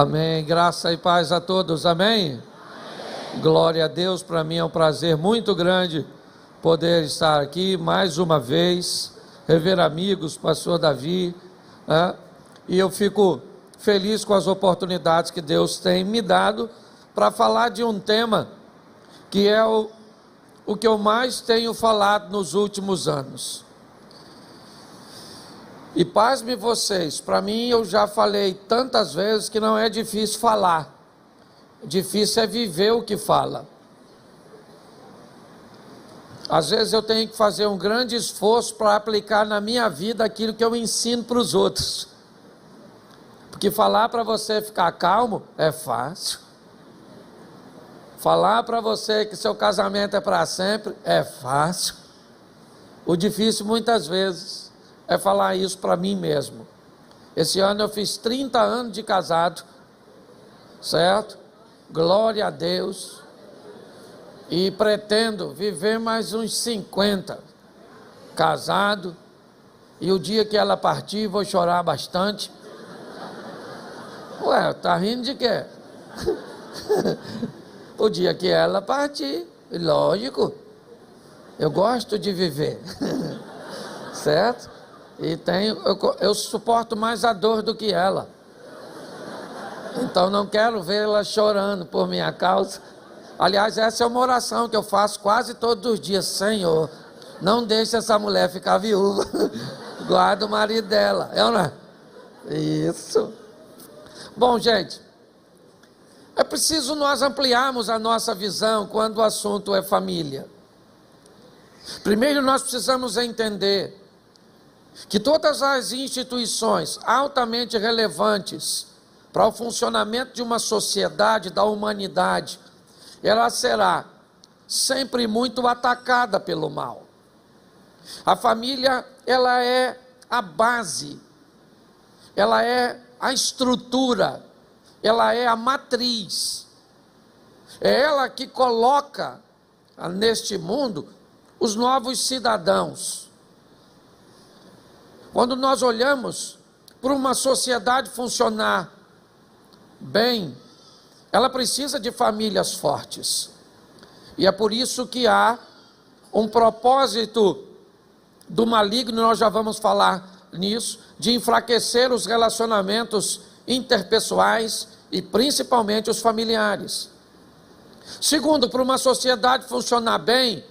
Amém. Graça e paz a todos. Amém. Glória a Deus. Para mim é um prazer muito grande poder estar aqui mais uma vez, rever amigos, pastor Davi, né? E eu fico feliz com as oportunidades que Deus tem me dado para falar de um tema que é o que eu mais tenho falado nos últimos anos. E pasme vocês, para mim eu já falei tantas vezes que não é difícil falar, difícil é viver o que fala. Às vezes eu tenho que fazer um grande esforço para aplicar na minha vida aquilo que eu ensino para os outros. Porque falar para você ficar calmo é fácil. Falar para você que seu casamento é para sempre é fácil. O difícil muitas vezes é falar isso para mim mesmo. Esse ano eu fiz 30 anos de casado, certo? Glória a Deus. E pretendo viver mais uns 50 casado. E o dia que ela partir vou chorar bastante. Ué, tá rindo de quê? O dia que ela partir, lógico, eu gosto de viver, certo? E eu suporto mais a dor do que ela. Então não quero vê-la chorando por minha causa. Aliás, essa é uma oração que eu faço quase todos os dias. Senhor, não deixe essa mulher ficar viúva. Guarda o marido dela. É ou não é? Isso. Bom, gente, é preciso nós ampliarmos a nossa visão quando o assunto é família. Primeiro nós precisamos entender que todas as instituições altamente relevantes para o funcionamento de uma sociedade, da humanidade, ela será sempre muito atacada pelo mal. A família, ela é a base, ela é a estrutura, ela é a matriz, é ela que coloca neste mundo os novos cidadãos. Quando nós olhamos para uma sociedade funcionar bem, ela precisa de famílias fortes. E é por isso que há um propósito do maligno, nós já vamos falar nisso, de enfraquecer os relacionamentos interpessoais e principalmente os familiares. Segundo, para uma sociedade funcionar bem,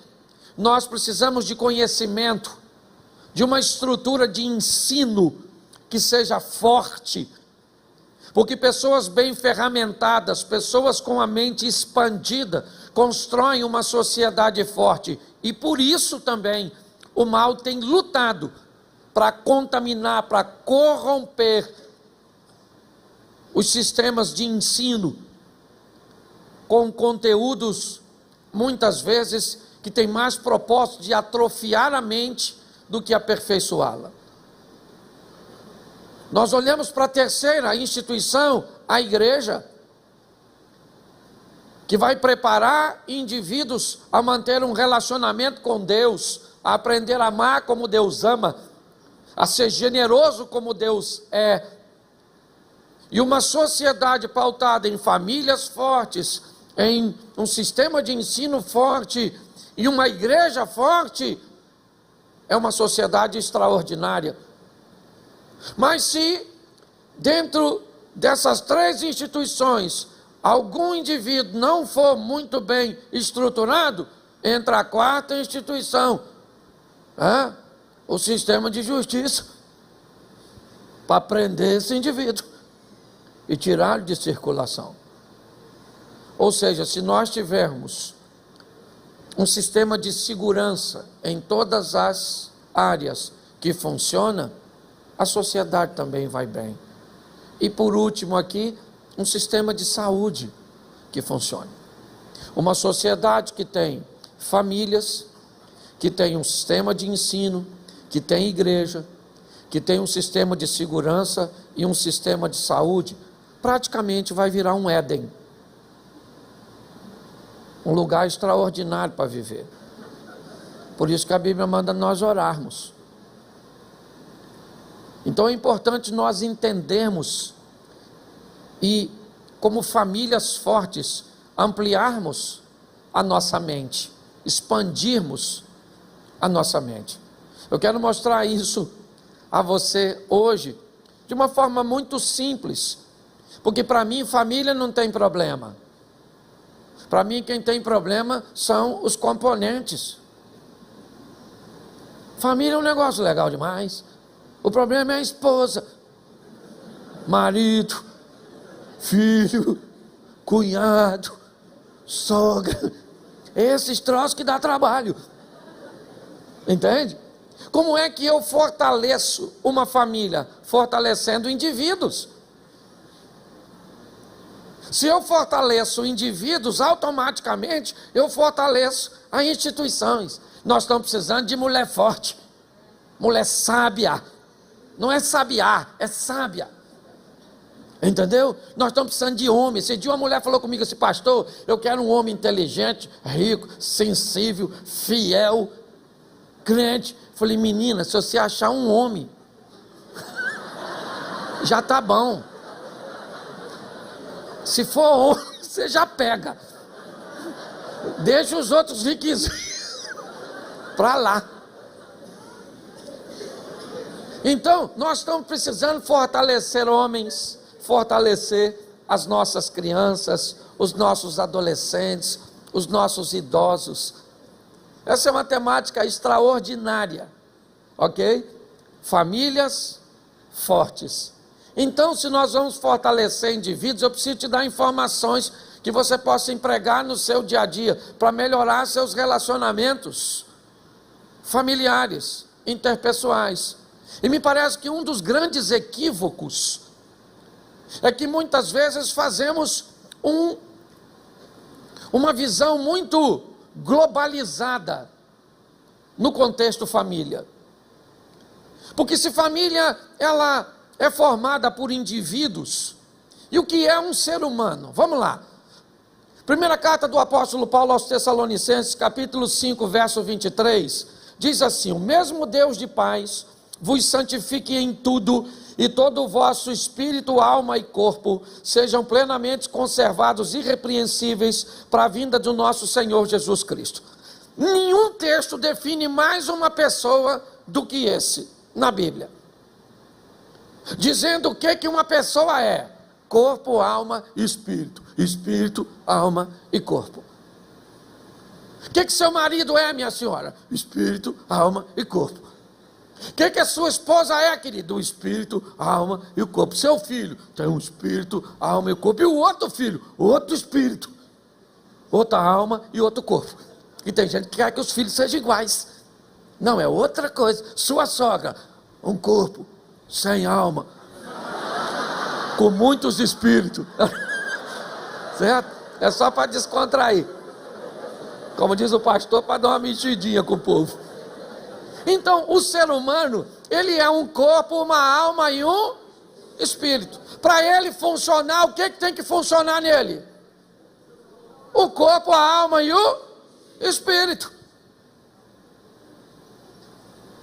nós precisamos de conhecimento, de uma estrutura de ensino que seja forte, porque pessoas bem ferramentadas, pessoas com a mente expandida, constroem uma sociedade forte, e por isso também o mal tem lutado para contaminar, para corromper os sistemas de ensino com conteúdos, muitas vezes, que tem mais propósito de atrofiar a mente do que aperfeiçoá-la. Nós olhamos para a terceira instituição, a igreja, que vai preparar indivíduos a manter um relacionamento com Deus, a aprender a amar como Deus ama, a ser generoso como Deus é. E uma sociedade pautada em famílias fortes, em um sistema de ensino forte e uma igreja forte, é uma sociedade extraordinária. Mas se dentro dessas três instituições algum indivíduo não for muito bem estruturado, entra a quarta instituição, o sistema de justiça, para prender esse indivíduo e tirá-lo de circulação. Ou seja, se nós tivermos um sistema de segurança em todas as áreas que funciona, a sociedade também vai bem. E por último aqui, um sistema de saúde que funcione. Uma sociedade que tem famílias, que tem um sistema de ensino, que tem igreja, que tem um sistema de segurança e um sistema de saúde, praticamente vai virar um Éden. Um lugar extraordinário para viver. Por isso que a Bíblia manda nós orarmos. Então é importante nós entendermos e como famílias fortes, ampliarmos a nossa mente, expandirmos a nossa mente. Eu quero mostrar isso a você hoje, de uma forma muito simples, porque para mim família não tem problema. Para mim quem tem problema são os componentes. Família é um negócio legal demais. O problema é a esposa, marido, filho, cunhado, sogra. Esses troços que dá trabalho. Entende? Como é que eu fortaleço uma família? Fortalecendo indivíduos. Se eu fortaleço indivíduos, automaticamente eu fortaleço as instituições. Nós estamos precisando de mulher forte, mulher sábia. Não é sabiá, é sábia. Entendeu? Nós estamos precisando de homem. Esse dia uma mulher falou comigo assim: pastor, eu quero um homem inteligente, rico, sensível, fiel, crente. Falei: menina, se você achar um homem, já tá bom. Se for homem, você já pega. Deixa os outros riquinhos para lá. Então, nós estamos precisando fortalecer homens, fortalecer as nossas crianças, os nossos adolescentes, os nossos idosos. Essa é uma temática extraordinária, ok? Famílias fortes. Então, se nós vamos fortalecer indivíduos, eu preciso te dar informações que você possa empregar no seu dia a dia, para melhorar seus relacionamentos familiares, interpessoais. E me parece que um dos grandes equívocos é que muitas vezes fazemos uma visão muito globalizada no contexto família. Porque se família ela é formada por indivíduos, e o que é um ser humano? Vamos lá. Primeira carta do apóstolo Paulo aos Tessalonicenses, capítulo 5, verso 23, diz assim: o mesmo Deus de paz vos santifique em tudo, e todo o vosso espírito, alma e corpo sejam plenamente conservados irrepreensíveis para a vinda do nosso Senhor Jesus Cristo. Nenhum texto define mais uma pessoa do que esse na Bíblia, dizendo o que uma pessoa é: corpo, alma e espírito. Espírito, alma e corpo. O que seu marido é, minha senhora? Espírito, alma e corpo. O que a sua esposa é, querido? O espírito, a alma e o corpo. Seu filho tem um espírito, a alma e o corpo. E o outro filho, outro espírito, outra alma e outro corpo. E tem gente que quer que os filhos sejam iguais. Não, é outra coisa. Sua sogra, um corpo sem alma, com muitos espíritos. Certo? É só para descontrair. Como diz o pastor, para dar uma mexidinha com o povo. Então, o ser humano, ele é um corpo, uma alma e um espírito. Para ele funcionar, o que tem que funcionar nele? O corpo, a alma e o espírito.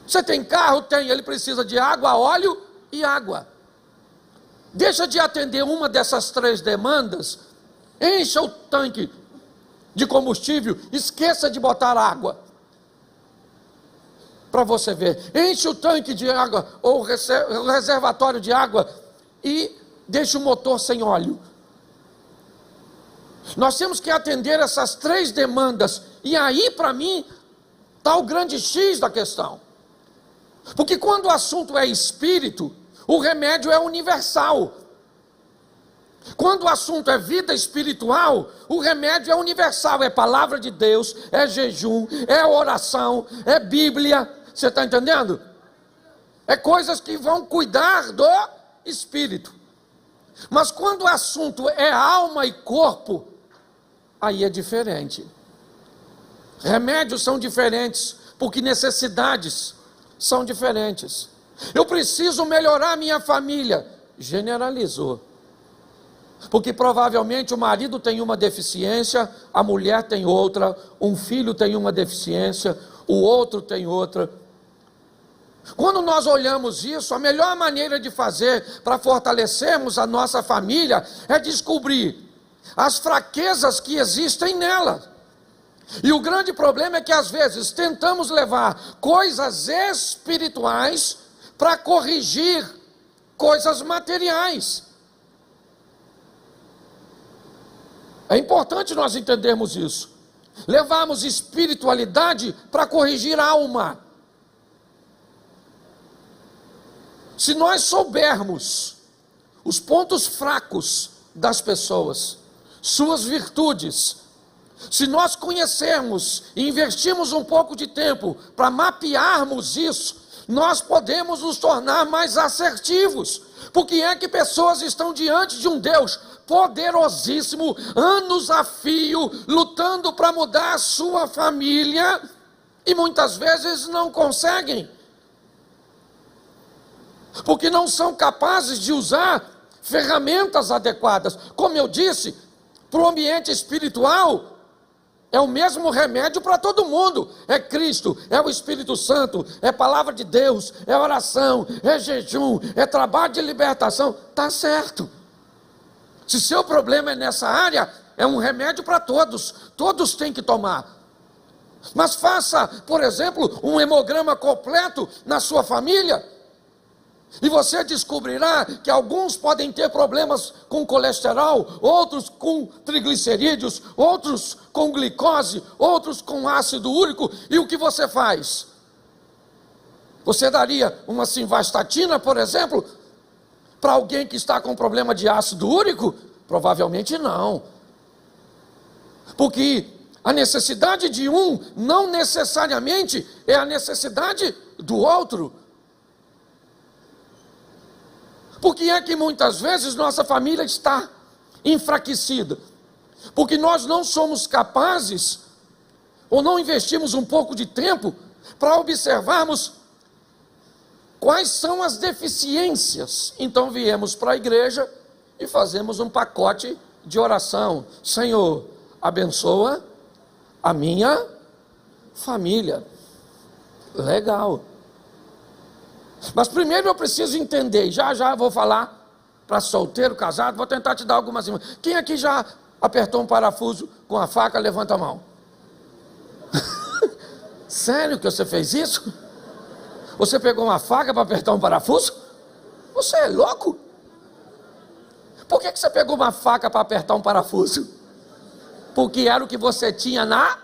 Você tem carro? Tem. Ele precisa de água, óleo e água. Deixa de atender uma dessas três demandas, encha o tanque de combustível, esqueça de botar água. Para você ver, enche o tanque de água ou o reservatório de água e deixa o motor sem óleo. Nós temos que atender essas três demandas, e aí para mim está o grande X da questão. Porque quando o assunto é espírito, o remédio é universal. Quando o assunto é vida espiritual, o remédio é universal, é palavra de Deus, é jejum, é oração, é Bíblia. Você está entendendo? É coisas que vão cuidar do espírito. Mas quando o assunto é alma e corpo, aí é diferente. Remédios são diferentes, porque necessidades são diferentes. Eu preciso melhorar a minha família. Generalizou. Porque provavelmente o marido tem uma deficiência, a mulher tem outra, um filho tem uma deficiência, o outro tem outra. Quando nós olhamos isso, a melhor maneira de fazer para fortalecermos a nossa família é descobrir as fraquezas que existem nela. E o grande problema é que às vezes tentamos levar coisas espirituais para corrigir coisas materiais. É importante nós entendermos isso. Levarmos espiritualidade para corrigir a alma. Se nós soubermos os pontos fracos das pessoas, suas virtudes, se nós conhecermos e investirmos um pouco de tempo para mapearmos isso, nós podemos nos tornar mais assertivos. Porque é que pessoas estão diante de um Deus poderosíssimo, anos a fio, lutando para mudar a sua família, e muitas vezes não conseguem, porque não são capazes de usar ferramentas adequadas. Como eu disse, para o ambiente espiritual, é o mesmo remédio para todo mundo. É Cristo, é o Espírito Santo, é palavra de Deus, é oração, é jejum, é trabalho de libertação. Está certo. Se seu problema é nessa área, é um remédio para todos. Todos têm que tomar. Mas faça, por exemplo, um hemograma completo na sua família, e você descobrirá que alguns podem ter problemas com colesterol, outros com triglicerídeos, outros com glicose, outros com ácido úrico. E o que você faz? Você daria uma simvastatina, por exemplo, para alguém que está com problema de ácido úrico? Provavelmente não. Porque a necessidade de um não necessariamente é a necessidade do outro. Por que é que muitas vezes nossa família está enfraquecida? Porque nós não somos capazes, ou não investimos um pouco de tempo, para observarmos quais são as deficiências. Então viemos para a igreja e fazemos um pacote de oração. Senhor, abençoa a minha família. Legal. Mas primeiro eu preciso entender, já vou falar para solteiro, casado, vou tentar te dar algumas. Quem aqui já apertou um parafuso com a faca, levanta a mão. Sério que você fez isso? Você pegou uma faca para apertar um parafuso? Você é louco? Por que você pegou uma faca para apertar um parafuso? Porque era o que você tinha na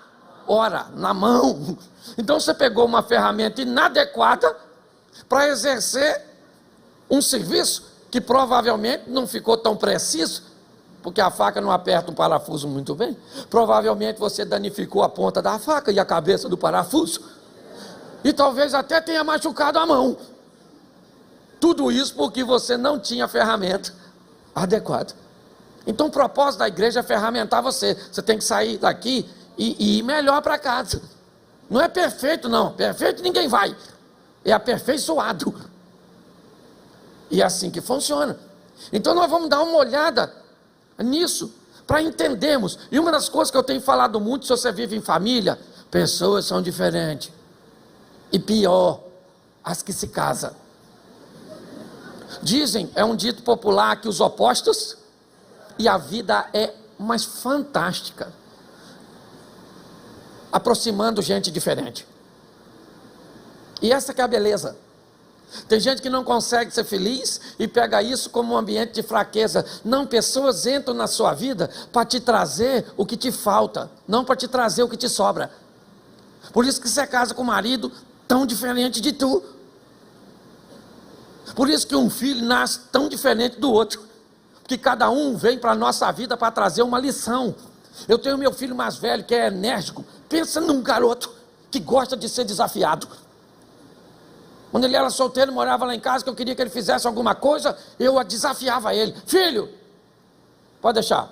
hora, na mão. Então você pegou uma ferramenta inadequada para exercer um serviço que provavelmente não ficou tão preciso, porque a faca não aperta um parafuso muito bem. Provavelmente você danificou a ponta da faca e a cabeça do parafuso, e talvez até tenha machucado a mão. Tudo isso porque você não tinha ferramenta adequada. Então o propósito da igreja é ferramentar você. Você tem que sair daqui e ir melhor para casa. Não é perfeito não, perfeito ninguém vai. É aperfeiçoado. E é assim que funciona. Então nós vamos dar uma olhada nisso, para entendermos. E uma das coisas que eu tenho falado muito, se você vive em família, pessoas são diferentes. E pior, as que se casam. Dizem, é um dito popular, que os opostos, e a vida é mais fantástica, aproximando gente diferente. E essa que é a beleza. Tem gente que não consegue ser feliz e pega isso como um ambiente de fraqueza. Não, pessoas entram na sua vida para te trazer o que te falta, não para te trazer o que te sobra. Por isso que você casa com um marido tão diferente de tu. Por isso que um filho nasce tão diferente do outro. Porque cada um vem para a nossa vida para trazer uma lição. Eu tenho meu filho mais velho que é enérgico. Pensa num garoto que gosta de ser desafiado. Quando ele era solteiro, morava lá em casa, que eu queria que ele fizesse alguma coisa, eu desafiava ele. Filho, pode deixar. Não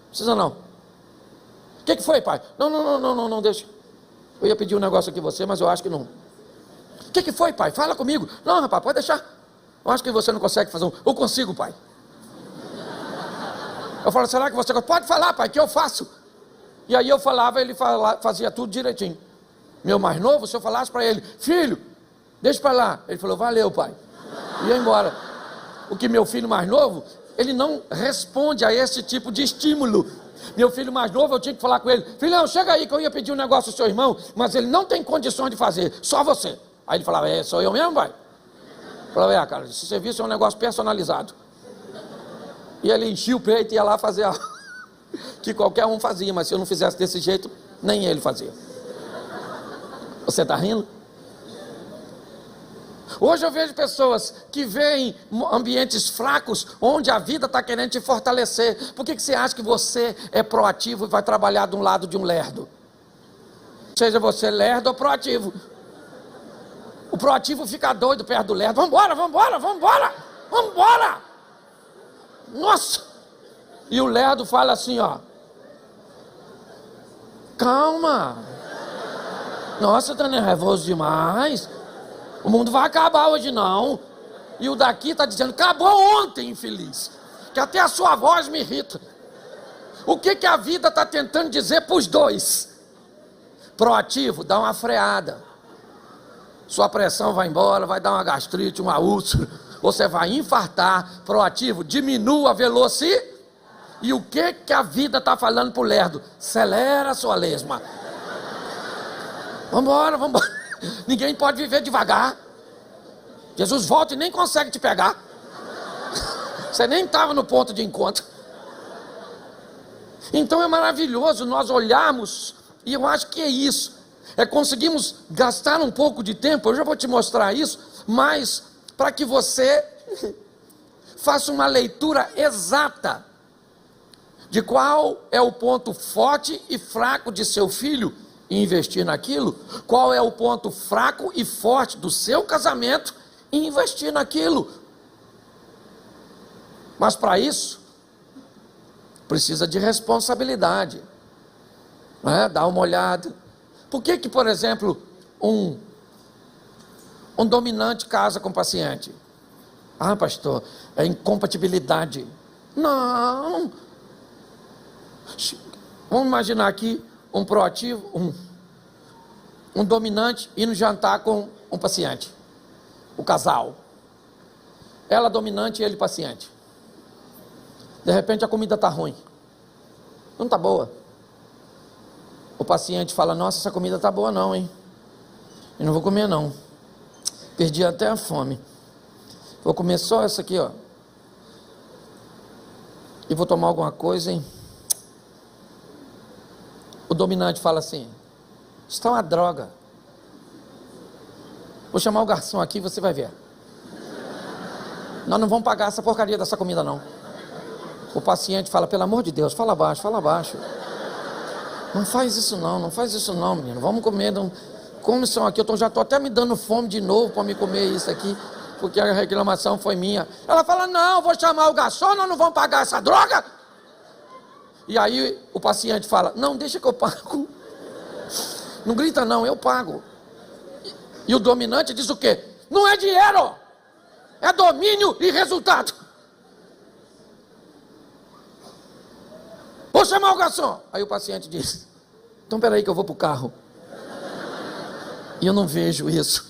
precisa não. O que foi, pai? Não, deixa. Eu ia pedir um negócio aqui a você, mas eu acho que não. O que foi, pai? Fala comigo. Não, rapaz, pode deixar. Eu acho que você não consegue fazer um. Eu consigo, pai. Eu falo, será que você pode falar, pai, que eu faço? E aí eu falava, ele fazia tudo direitinho. Meu mais novo, se eu falasse para ele, filho, deixa para lá. Ele falou, valeu, pai. E ia embora. O que meu filho mais novo, ele não responde a esse tipo de estímulo. Meu filho mais novo, eu tinha que falar com ele, filhão, chega aí que eu ia pedir um negócio ao seu irmão, mas ele não tem condições de fazer, só você. Aí ele falava, sou eu mesmo, pai? Eu falava, cara, esse serviço é um negócio personalizado. E ele enchia o peito e ia lá fazer algo que qualquer um fazia, mas se eu não fizesse desse jeito, nem ele fazia. Você está rindo? Hoje eu vejo pessoas que veem ambientes fracos, onde a vida está querendo te fortalecer. Por que você acha que você é proativo e vai trabalhar de um lado de um lerdo? Seja você lerdo ou proativo. O proativo fica doido perto do lerdo. Vambora, vambora, vambora, vambora. Nossa! E o lerdo fala assim, ó. Calma. Nossa, tá nervoso demais. O mundo vai acabar hoje não. E o daqui está dizendo, acabou ontem, infeliz. Que até a sua voz me irrita. O que a vida está tentando dizer para os dois? Proativo, dá uma freada. Sua pressão vai embora, vai dar uma gastrite, uma úlcera. Você vai infartar. Proativo, diminua a velocidade. E o que a vida está falando para o lerdo? Acelera a sua lesma. Vambora, vambora. Ninguém pode viver devagar. Jesus volta e nem consegue te pegar. Você nem estava no ponto de encontro. Então é maravilhoso nós olharmos, e eu acho que é isso. Conseguimos gastar um pouco de tempo, eu já vou te mostrar isso, mas para que você faça uma leitura exata de qual é o ponto forte e fraco de seu filho, e investir naquilo, qual é o ponto fraco e forte do seu casamento e investir naquilo. Mas para isso, precisa de responsabilidade, né? Dá uma olhada. Por que, por exemplo, um dominante casa com o paciente? Ah, pastor, é incompatibilidade. Não. Vamos imaginar aqui um proativo, um dominante indo jantar com um paciente, o casal, ela dominante e ele paciente. De repente a comida está ruim, não está boa. O paciente fala, nossa, essa comida está boa não, hein? Eu não vou comer não, perdi até a fome, vou comer só essa aqui, ó, e vou tomar alguma coisa, hein? O dominante fala assim, isso está uma droga. Vou chamar o garçom aqui e você vai ver. Nós não vamos pagar essa porcaria dessa comida não. O paciente fala, pelo amor de Deus, fala baixo, fala baixo. Não faz isso não, não faz isso não, menino. Vamos comer, não. Come isso aqui, já estou até me dando fome de novo para me comer isso aqui, porque a reclamação foi minha. Ela fala, não, vou chamar o garçom, nós não vamos pagar essa droga. E aí o paciente fala, não, deixa que eu pago. Não grita não, eu pago. E o dominante diz o quê? Não é dinheiro, é domínio e resultado. Vou chamar o garçom. Aí o paciente diz, então peraí que eu vou para o carro. E eu não vejo isso.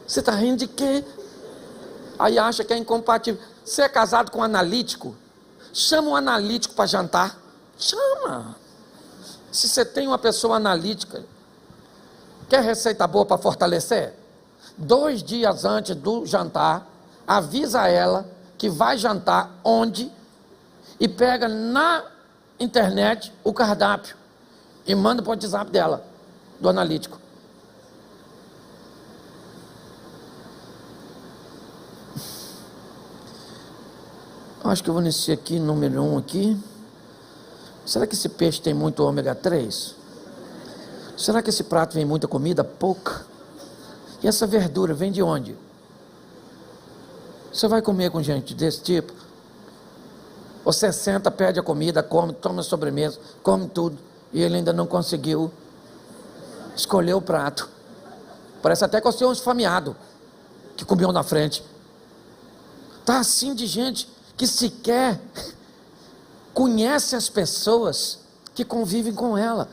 Você está rindo de quê? Aí acha que é incompatível. Você é casado com um analítico? Chama um analítico para jantar. Chama. Se você tem uma pessoa analítica, quer receita boa para fortalecer? 2 dias antes do jantar, avisa ela que vai jantar onde e pega na internet o cardápio e manda para o WhatsApp dela, do analítico. Acho que eu vou nesse aqui, número 1 aqui. Será que esse peixe tem muito ômega 3? Será que esse prato vem muita comida? Pouca. E essa verdura vem de onde? Você vai comer com gente desse tipo? Você senta, pede a comida, come, toma a sobremesa, come tudo, e ele ainda não conseguiu escolher o prato. Parece até que você é um esfameado que comeu na frente. Está assim de gente que sequer conhece as pessoas que convivem com ela.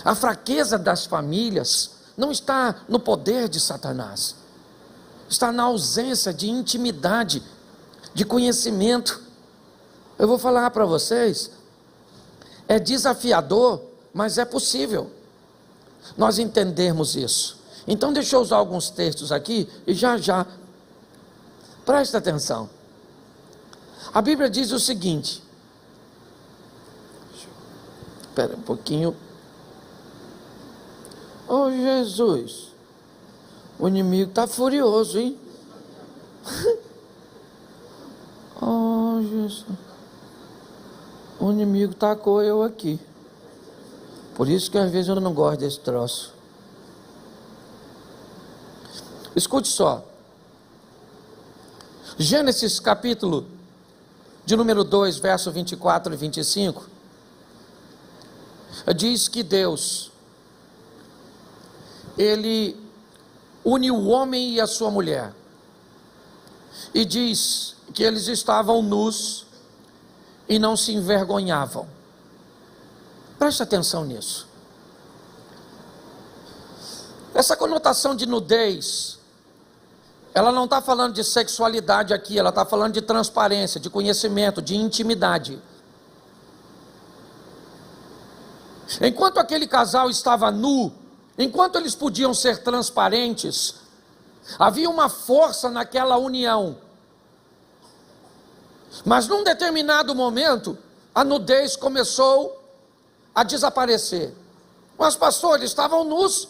A fraqueza das famílias não está no poder de Satanás, está na ausência de intimidade, de conhecimento. Eu vou falar para vocês, é desafiador, mas é possível nós entendermos isso. Então deixa eu usar alguns textos aqui e já presta atenção. A Bíblia diz o seguinte, espera um pouquinho. Oh Jesus, o inimigo está furioso, hein? Oh Jesus, o inimigo tacou eu aqui. Por isso que às vezes eu não gosto desse troço. Escute só. Gênesis capítulo de número 2, verso 24 e 25. Diz que Deus, Ele une o homem e a sua mulher. E diz que eles estavam nus e não se envergonhavam. Preste atenção nisso. Essa conotação de nudez, ela não está falando de sexualidade aqui, ela está falando de transparência, de conhecimento, de intimidade. Enquanto aquele casal estava nu, enquanto eles podiam ser transparentes, havia uma força naquela união. Mas num determinado momento, a nudez começou a desaparecer. Mas pastor, eles estavam nus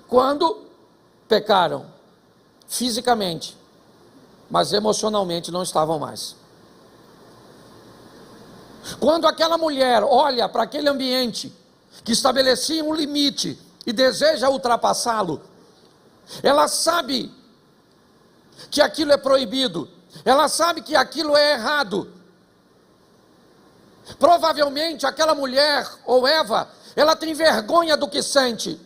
quando pecaram. Fisicamente, mas emocionalmente não estavam mais. Quando aquela mulher olha para aquele ambiente que estabelecia um limite e deseja ultrapassá-lo, ela sabe que aquilo é proibido, ela sabe que aquilo é errado. Provavelmente aquela mulher, ou Eva, ela tem vergonha do que sente.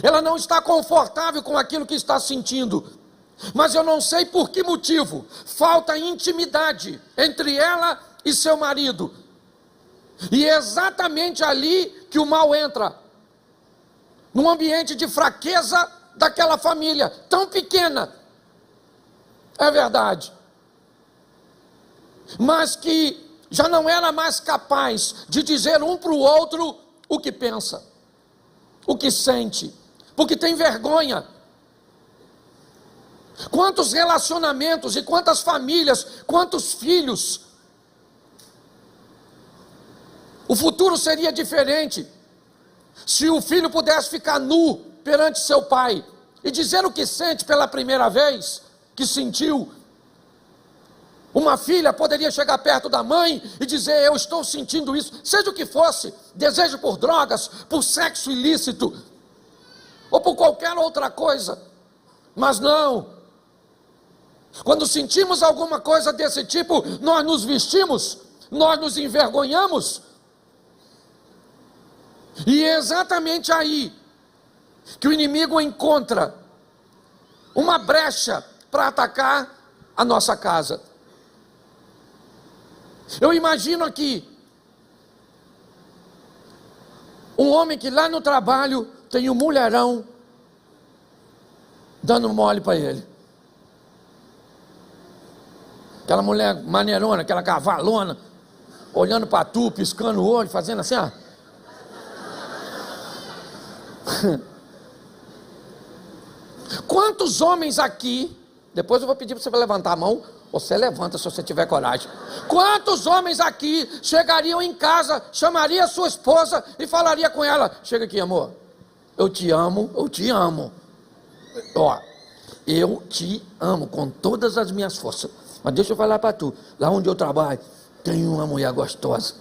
Ela não está confortável com aquilo que está sentindo, mas eu não sei por que motivo, falta intimidade entre ela e seu marido, e é exatamente ali que o mal entra, num ambiente de fraqueza daquela família, tão pequena, é verdade, mas que já não era mais capaz de dizer um para o outro o que pensa, o que sente, porque tem vergonha. Quantos relacionamentos e quantas famílias, quantos filhos. O futuro seria diferente se o filho pudesse ficar nu perante seu pai e dizer o que sente pela primeira vez, que sentiu. Uma filha poderia chegar perto da mãe e dizer: eu estou sentindo isso, seja o que fosse, desejo por drogas, por sexo ilícito, ou por qualquer outra coisa. Mas não, quando sentimos alguma coisa desse tipo, nós nos vestimos, nós nos envergonhamos, e é exatamente aí que o inimigo encontra uma brecha para atacar a nossa casa. Eu imagino aqui um homem que lá no trabalho tem um mulherão dando mole para ele. Aquela mulher maneirona, aquela cavalona, olhando para tu, piscando o olho, fazendo assim, ó. Quantos homens aqui, depois eu vou pedir para você levantar a mão, você levanta se você tiver coragem. Quantos homens aqui chegariam em casa, chamaria a sua esposa e falaria com ela: chega aqui, amor, eu te amo, eu te amo. Ó, eu te amo com todas as minhas forças. Mas deixa eu falar para tu, lá onde eu trabalho, tem uma mulher gostosa.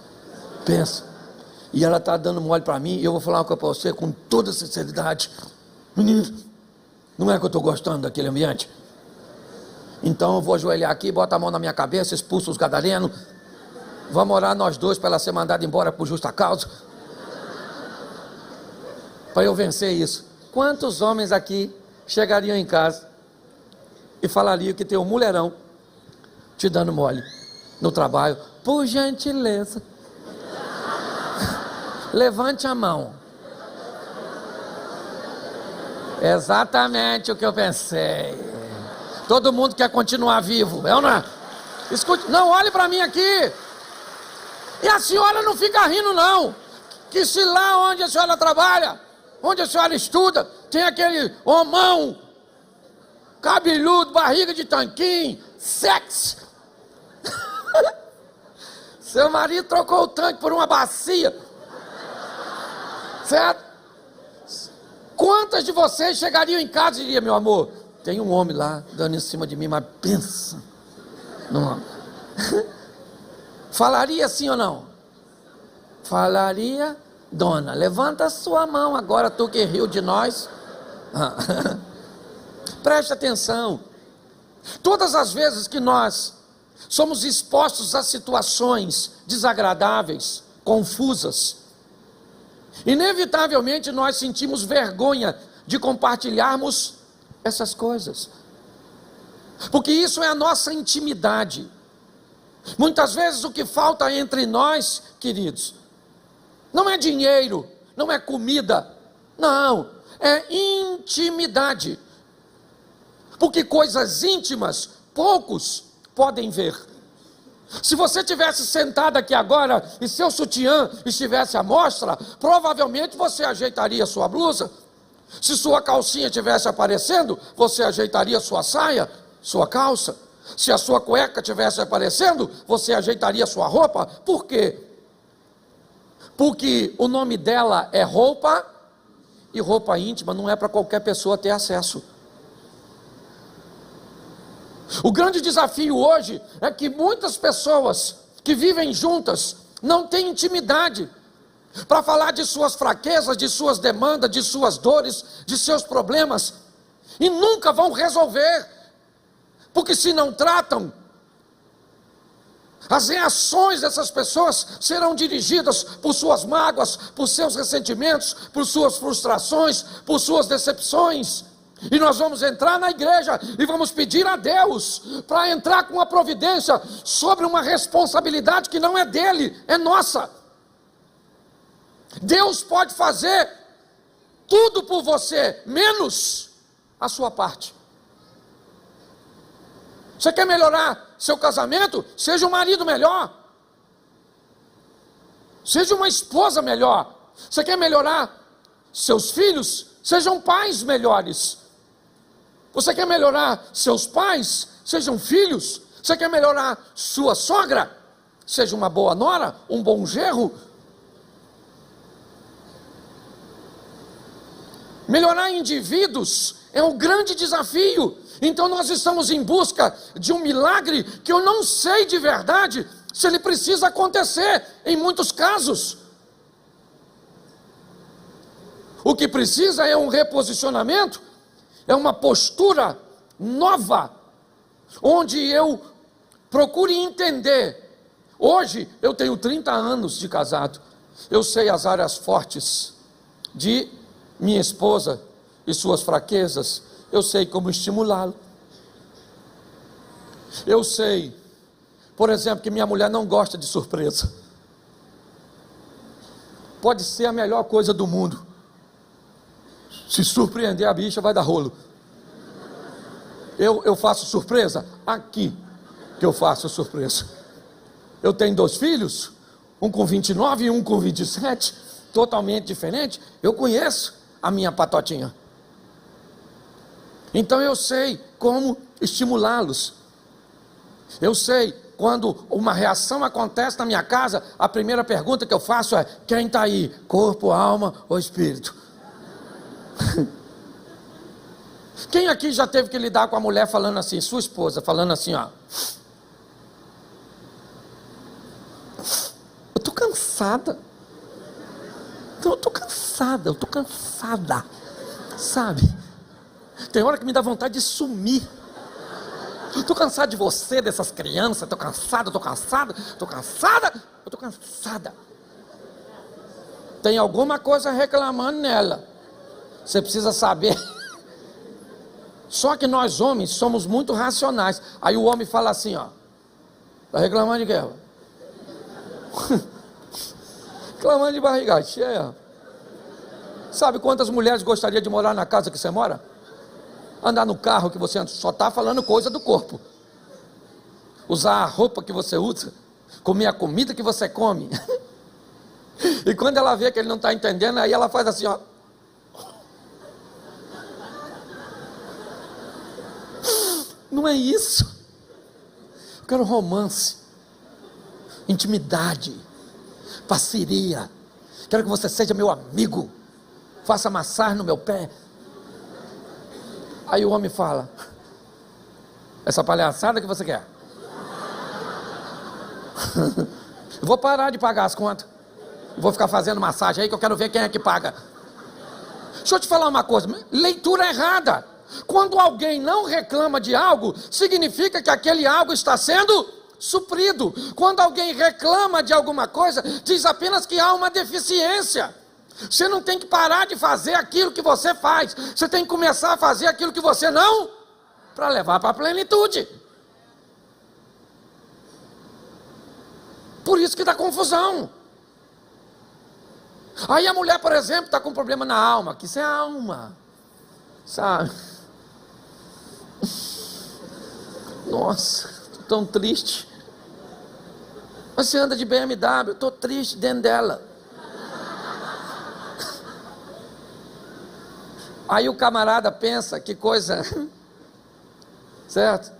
Pensa. E ela está dando mole para mim, e eu vou falar uma coisa para você com toda sinceridade. Menino, não é que eu estou gostando daquele ambiente? Então eu vou ajoelhar aqui, bota a mão na minha cabeça, expulso os gadarenos, vamos orar nós dois para ela ser mandada embora por justa causa, para eu vencer isso. Quantos homens aqui chegariam em casa e falariam que tem um mulherão te dando mole no trabalho? Por gentileza, levante a mão. Exatamente o que eu pensei. Todo mundo quer continuar vivo, é ou não é? Escute, não, olhe para mim aqui. E a senhora não fica rindo não. Que se lá onde a senhora trabalha, onde a senhora estuda, tem aquele homão, cabeludo, barriga de tanquinho, sexy. Seu marido trocou o tanque por uma bacia. Certo? Quantas de vocês chegariam em casa e diriam, meu amor, tem um homem lá dando em cima de mim, mas pensa no homem. Falaria sim ou não? Falaria, dona, levanta a sua mão agora, tu que riu de nós. Preste atenção. Todas as vezes que nós somos expostos a situações desagradáveis, confusas, inevitavelmente nós sentimos vergonha de compartilharmos essas coisas, porque isso é a nossa intimidade. Muitas vezes o que falta entre nós, queridos, não é dinheiro, não é comida, não, é intimidade, porque coisas íntimas poucos podem ver. Se você tivesse sentado aqui agora e seu sutiã estivesse à mostra, provavelmente você ajeitaria sua blusa. Se sua calcinha estivesse aparecendo, você ajeitaria sua saia, sua calça. Se a sua cueca estivesse aparecendo, você ajeitaria sua roupa. Por quê? Porque o nome dela é roupa, e roupa íntima não é para qualquer pessoa ter acesso. O grande desafio hoje é que muitas pessoas que vivem juntas não têm intimidade para falar de suas fraquezas, de suas demandas, de suas dores, de seus problemas, e nunca vão resolver, porque se não tratam, as reações dessas pessoas serão dirigidas por suas mágoas, por seus ressentimentos, por suas frustrações, por suas decepções. E nós vamos entrar na igreja e vamos pedir a Deus para entrar com uma providência sobre uma responsabilidade que não é dele, é nossa. Deus pode fazer tudo por você, menos a sua parte. Você quer melhorar seu casamento? Seja um marido melhor. Seja uma esposa melhor. Você quer melhorar seus filhos? Sejam pais melhores. Você quer melhorar seus pais? Sejam filhos. Você quer melhorar sua sogra? Seja uma boa nora, um bom genro. Melhorar indivíduos é um grande desafio. Então nós estamos em busca de um milagre que eu não sei de verdade se ele precisa acontecer em muitos casos. O que precisa é um reposicionamento, é uma postura nova, onde eu procure entender. Hoje eu tenho 30 anos de casado, eu sei as áreas fortes de minha esposa e suas fraquezas, eu sei como estimulá-lo. Eu sei, por exemplo, que minha mulher não gosta de surpresa. Pode ser a melhor coisa do mundo, se surpreender a bicha vai dar rolo. Eu faço surpresa? Aqui que eu faço surpresa. Eu tenho 2 filhos, um com 29 e um com 27, totalmente diferente. Eu conheço a minha patotinha. Então eu sei como estimulá-los. Eu sei, quando uma reação acontece na minha casa, a primeira pergunta que eu faço é: quem está aí? Corpo, alma ou espírito? Quem aqui já teve que lidar com a mulher falando assim, sua esposa falando assim, ó: eu estou cansada. Eu estou cansada, sabe? Tem hora que me dá vontade de sumir. Eu estou cansado de você, dessas crianças, estou cansada. Tem alguma coisa reclamando nela. Você precisa saber. Só que nós homens somos muito racionais. Aí o homem fala assim, ó: está reclamando de quê? Reclamando de barriga cheia. Sabe quantas mulheres gostariam de morar na casa que você mora? Andar no carro que você anda, só está falando coisa do corpo. Usar a roupa que você usa, comer a comida que você come. E quando ela vê que ele não está entendendo, aí ela faz assim, ó. Não é isso. Eu quero romance, intimidade, parceria. Quero que você seja meu amigo. Faça massagem no meu pé. Aí o homem fala: essa palhaçada que você quer? Eu vou parar de pagar as contas. Vou ficar fazendo massagem aí que eu quero ver quem é que paga. Deixa eu te falar uma coisa. Leitura errada. Quando alguém não reclama de algo, significa que aquele algo está sendo suprido. Quando alguém reclama de alguma coisa, diz apenas que há uma deficiência. Você não tem que parar de fazer aquilo que você faz. Você tem que começar a fazer aquilo que você não, para levar para a plenitude. Por isso que dá confusão. Aí a mulher, por exemplo, está com problema na alma. Que isso é alma, sabe? Nossa, estou tão triste. Mas você anda de BMW, estou triste dentro dela. Aí o camarada pensa, que coisa, certo?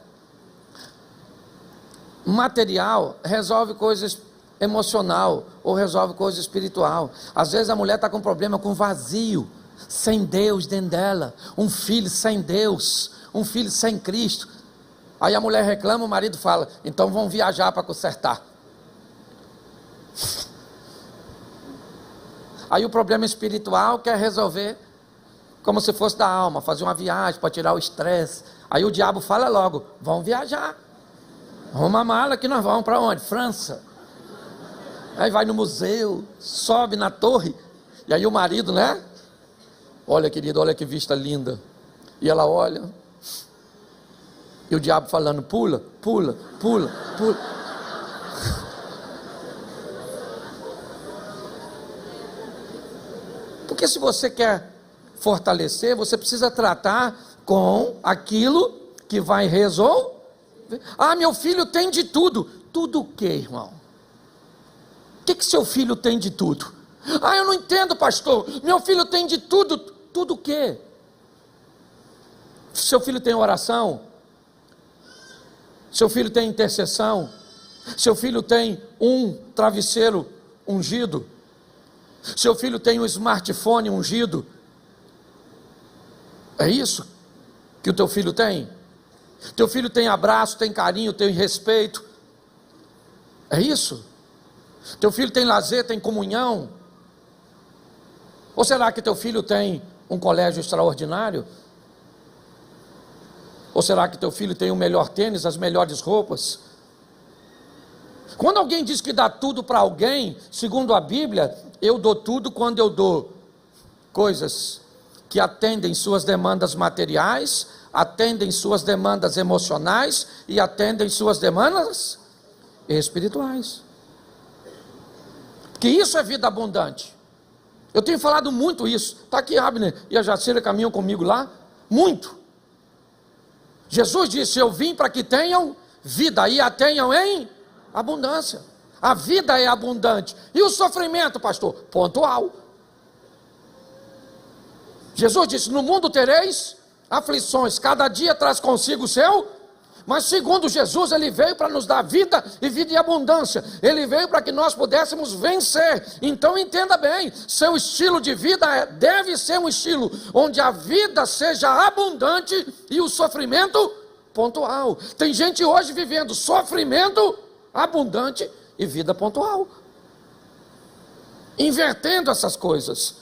Material resolve coisas emocional ou resolve coisa espiritual. Às vezes a mulher está com problema com vazio, sem Deus dentro dela, um filho sem Deus, um filho sem Cristo. Aí a mulher reclama, o marido fala: então vão viajar para consertar. Aí o problema espiritual quer resolver como se fosse da alma, fazer uma viagem para tirar o estresse. Aí o diabo fala logo: vão viajar, arruma a mala que nós vamos para onde? França. Aí vai no museu, sobe na torre, e aí o marido, né? Olha, querido, olha que vista linda. E ela olha, e o diabo falando: pula, pula, pula, pula. Porque se você quer fortalecer, você precisa tratar com aquilo que vai resolver. Ah, meu filho tem de tudo. Tudo o que, irmão? O que seu filho tem de tudo? Ah, eu não entendo, pastor. Meu filho tem de tudo. Tudo o quê? Seu filho tem oração? Seu filho tem intercessão? Seu filho tem um travesseiro ungido? Seu filho tem um smartphone ungido? É isso que o teu filho tem? Teu filho tem abraço, tem carinho, tem respeito? É isso? Teu filho tem lazer, tem comunhão? Ou será que teu filho tem um colégio extraordinário? Ou será que teu filho tem o melhor tênis, as melhores roupas? Quando alguém diz que dá tudo para alguém, segundo a Bíblia, eu dou tudo quando eu dou coisas que atendem suas demandas materiais, atendem suas demandas emocionais e atendem suas demandas espirituais. Porque isso é vida abundante. Eu tenho falado muito isso. Está aqui Abner e a Jacira caminham comigo lá. Muito. Jesus disse: eu vim para que tenham vida e a tenham em abundância. A vida é abundante. E o sofrimento, pastor? Pontual. Jesus disse: no mundo tereis aflições, cada dia traz consigo o seu. Mas segundo Jesus, ele veio para nos dar vida e vida em abundância. Ele veio para que nós pudéssemos vencer. Então entenda bem, seu estilo de vida deve ser um estilo onde a vida seja abundante e o sofrimento pontual. Tem gente hoje vivendo sofrimento abundante e vida pontual, invertendo essas coisas.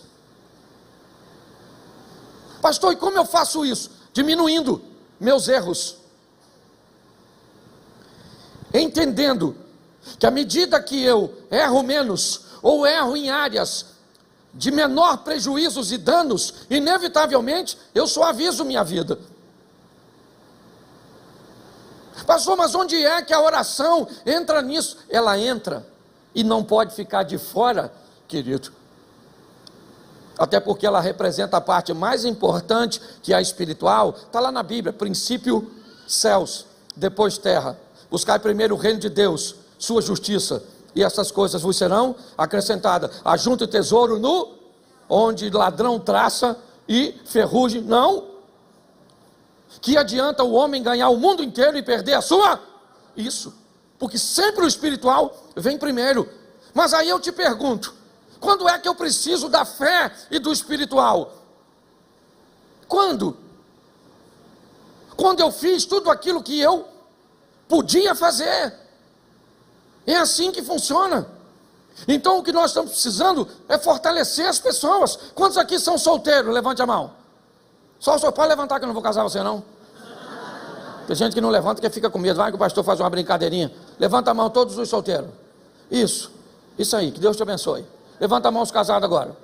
Pastor, e como eu faço isso? Diminuindo meus erros, entendendo que à medida que eu erro menos, ou erro em áreas de menor prejuízos e danos, inevitavelmente eu suavizo minha vida. Pastor, mas onde é que a oração entra nisso? Ela entra e não pode ficar de fora, querido. até porque ela representa a parte mais importante, que é a espiritual. Está lá na Bíblia: princípio céus, depois terra. Buscai primeiro o reino de Deus, sua justiça, e essas coisas vos serão acrescentadas. Ajunte tesouro onde ladrão traça e ferrugem não. Que adianta o homem ganhar o mundo inteiro e perder a sua? Isso, porque sempre o espiritual vem primeiro. Mas aí eu te pergunto, quando é que eu preciso da fé e do espiritual? Quando? Quando eu fiz tudo aquilo que eu podia fazer. É assim que funciona. Então o que nós estamos precisando é fortalecer as pessoas. Quantos aqui são solteiros? Levante a mão. Só o senhor pode levantar, que eu não vou casar você não. Tem gente que não levanta, que fica com medo. Vai que o pastor faz uma brincadeirinha. Levanta a mão todos os solteiros. Isso aí, que Deus te abençoe. Levanta a mão os casados agora.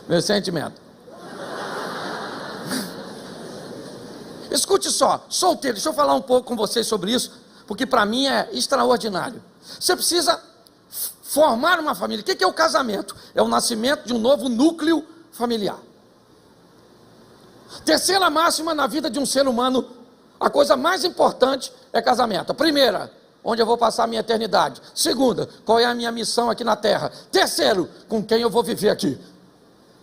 Meu sentimento. Escute só, solteiro, deixa eu falar um pouco com vocês sobre isso, porque para mim é extraordinário. Você precisa formar uma família. O que é o casamento? É o nascimento de um novo núcleo familiar. Terceira máxima na vida de um ser humano: a coisa mais importante é casamento. A primeira, onde eu vou passar a minha eternidade. Segunda, qual é a minha missão aqui na terra. Terceiro, com quem eu vou viver aqui.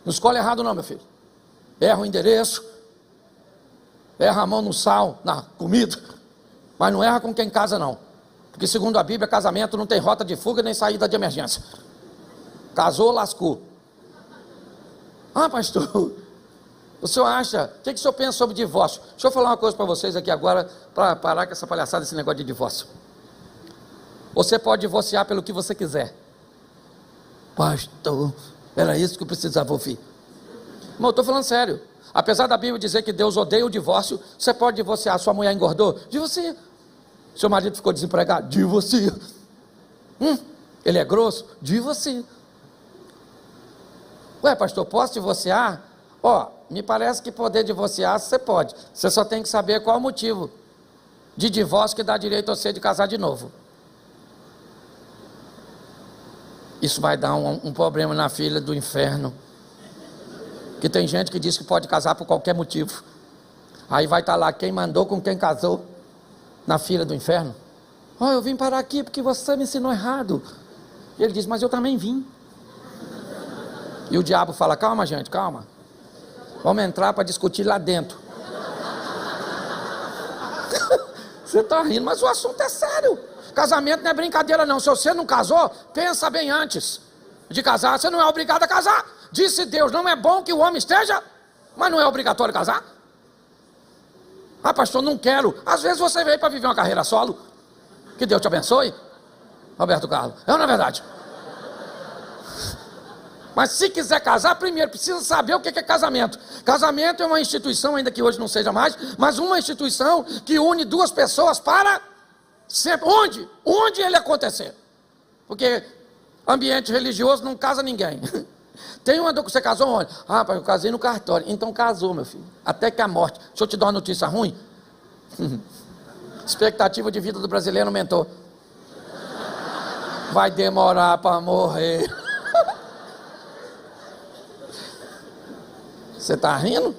Não escolhe errado não, meu filho. Erra o endereço, erra a mão no sal, na comida, mas não erra com quem casa não. Porque segundo a Bíblia, casamento não tem rota de fuga nem saída de emergência. Casou, lascou. Ah, pastor, o senhor acha, o que o senhor pensa sobre divórcio? Deixa eu falar uma coisa para vocês aqui agora, para parar com essa palhaçada, esse negócio de divórcio. Você pode divorciar pelo que você quiser. Pastor, era isso que eu precisava ouvir. Mas eu estou falando sério. Apesar da Bíblia dizer que Deus odeia o divórcio, você pode divorciar. Sua mulher engordou? Divorcia. Seu marido ficou desempregado? Divorcia. Ele é grosso? Divorcia. Ué, pastor, posso divorciar? Me parece que poder divorciar você pode. Você só tem que saber qual o motivo de divórcio que dá direito a você de casar de novo. Isso vai dar um problema na fila do inferno. Que tem gente que diz que pode casar por qualquer motivo. Aí vai estar lá quem mandou com quem casou na fila do inferno. Eu vim parar aqui porque você me ensinou errado. E ele diz, mas eu também vim. E o diabo fala, calma gente, calma. Vamos entrar para discutir lá dentro. Você está rindo, mas o assunto é sério. Casamento não é brincadeira não. Se você não casou, pensa bem antes de casar. Você não é obrigado a casar. Disse Deus, não é bom que o homem esteja, mas não é obrigatório casar. Ah, pastor, não quero. Às vezes você veio para viver uma carreira solo. Que Deus te abençoe, Roberto Carlos. É ou não é verdade? Mas se quiser casar, primeiro precisa saber o que é casamento. Casamento é uma instituição, ainda que hoje não seja mais, mas uma instituição que une duas pessoas para sempre. Onde ele acontecer. Porque ambiente religioso não casa ninguém. Tem uma que você casou onde? Ah, pai, eu casei no cartório. Então casou, meu filho. Até que a morte. Deixa eu te dar uma notícia ruim. Expectativa de vida do brasileiro aumentou. Vai demorar para morrer. Você está rindo?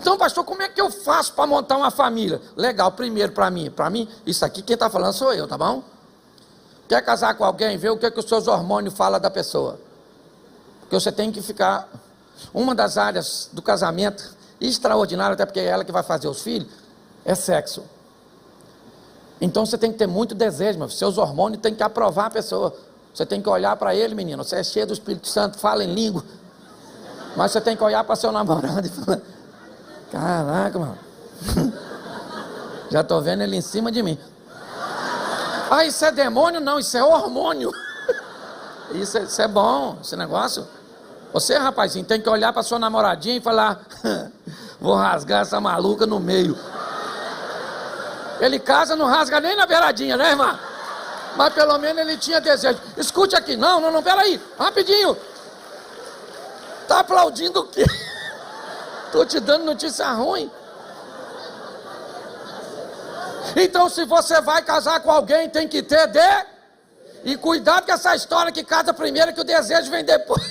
Então, pastor, como é que eu faço para montar uma família? Legal, primeiro para mim, isso aqui quem está falando sou eu, tá bom? Quer casar com alguém, vê o que os seus hormônios falam da pessoa. Porque você tem que ficar... Uma das áreas do casamento, extraordinária, até porque é ela que vai fazer os filhos, é sexo. Então você tem que ter muito desejo, meu. Seus hormônios tem que aprovar a pessoa. Você tem que olhar para ele, menino, você é cheio do Espírito Santo, fala em língua. Mas você tem que olhar para seu namorado e falar, caraca, mano, já estou vendo ele em cima de mim. Ah, isso é demônio? Não, isso é hormônio. Isso é bom, esse negócio. Você, rapazinho, tem que olhar para sua namoradinha e falar, vou rasgar essa maluca no meio. Ele casa, não rasga nem na beiradinha, né, irmã? Mas pelo menos ele tinha desejo. Escute aqui, não, peraí, rapidinho. Tá aplaudindo o quê? Tô te dando notícia ruim. Então, se você vai casar com alguém, tem que ter E cuidado com essa história que casa primeiro, que o desejo vem depois.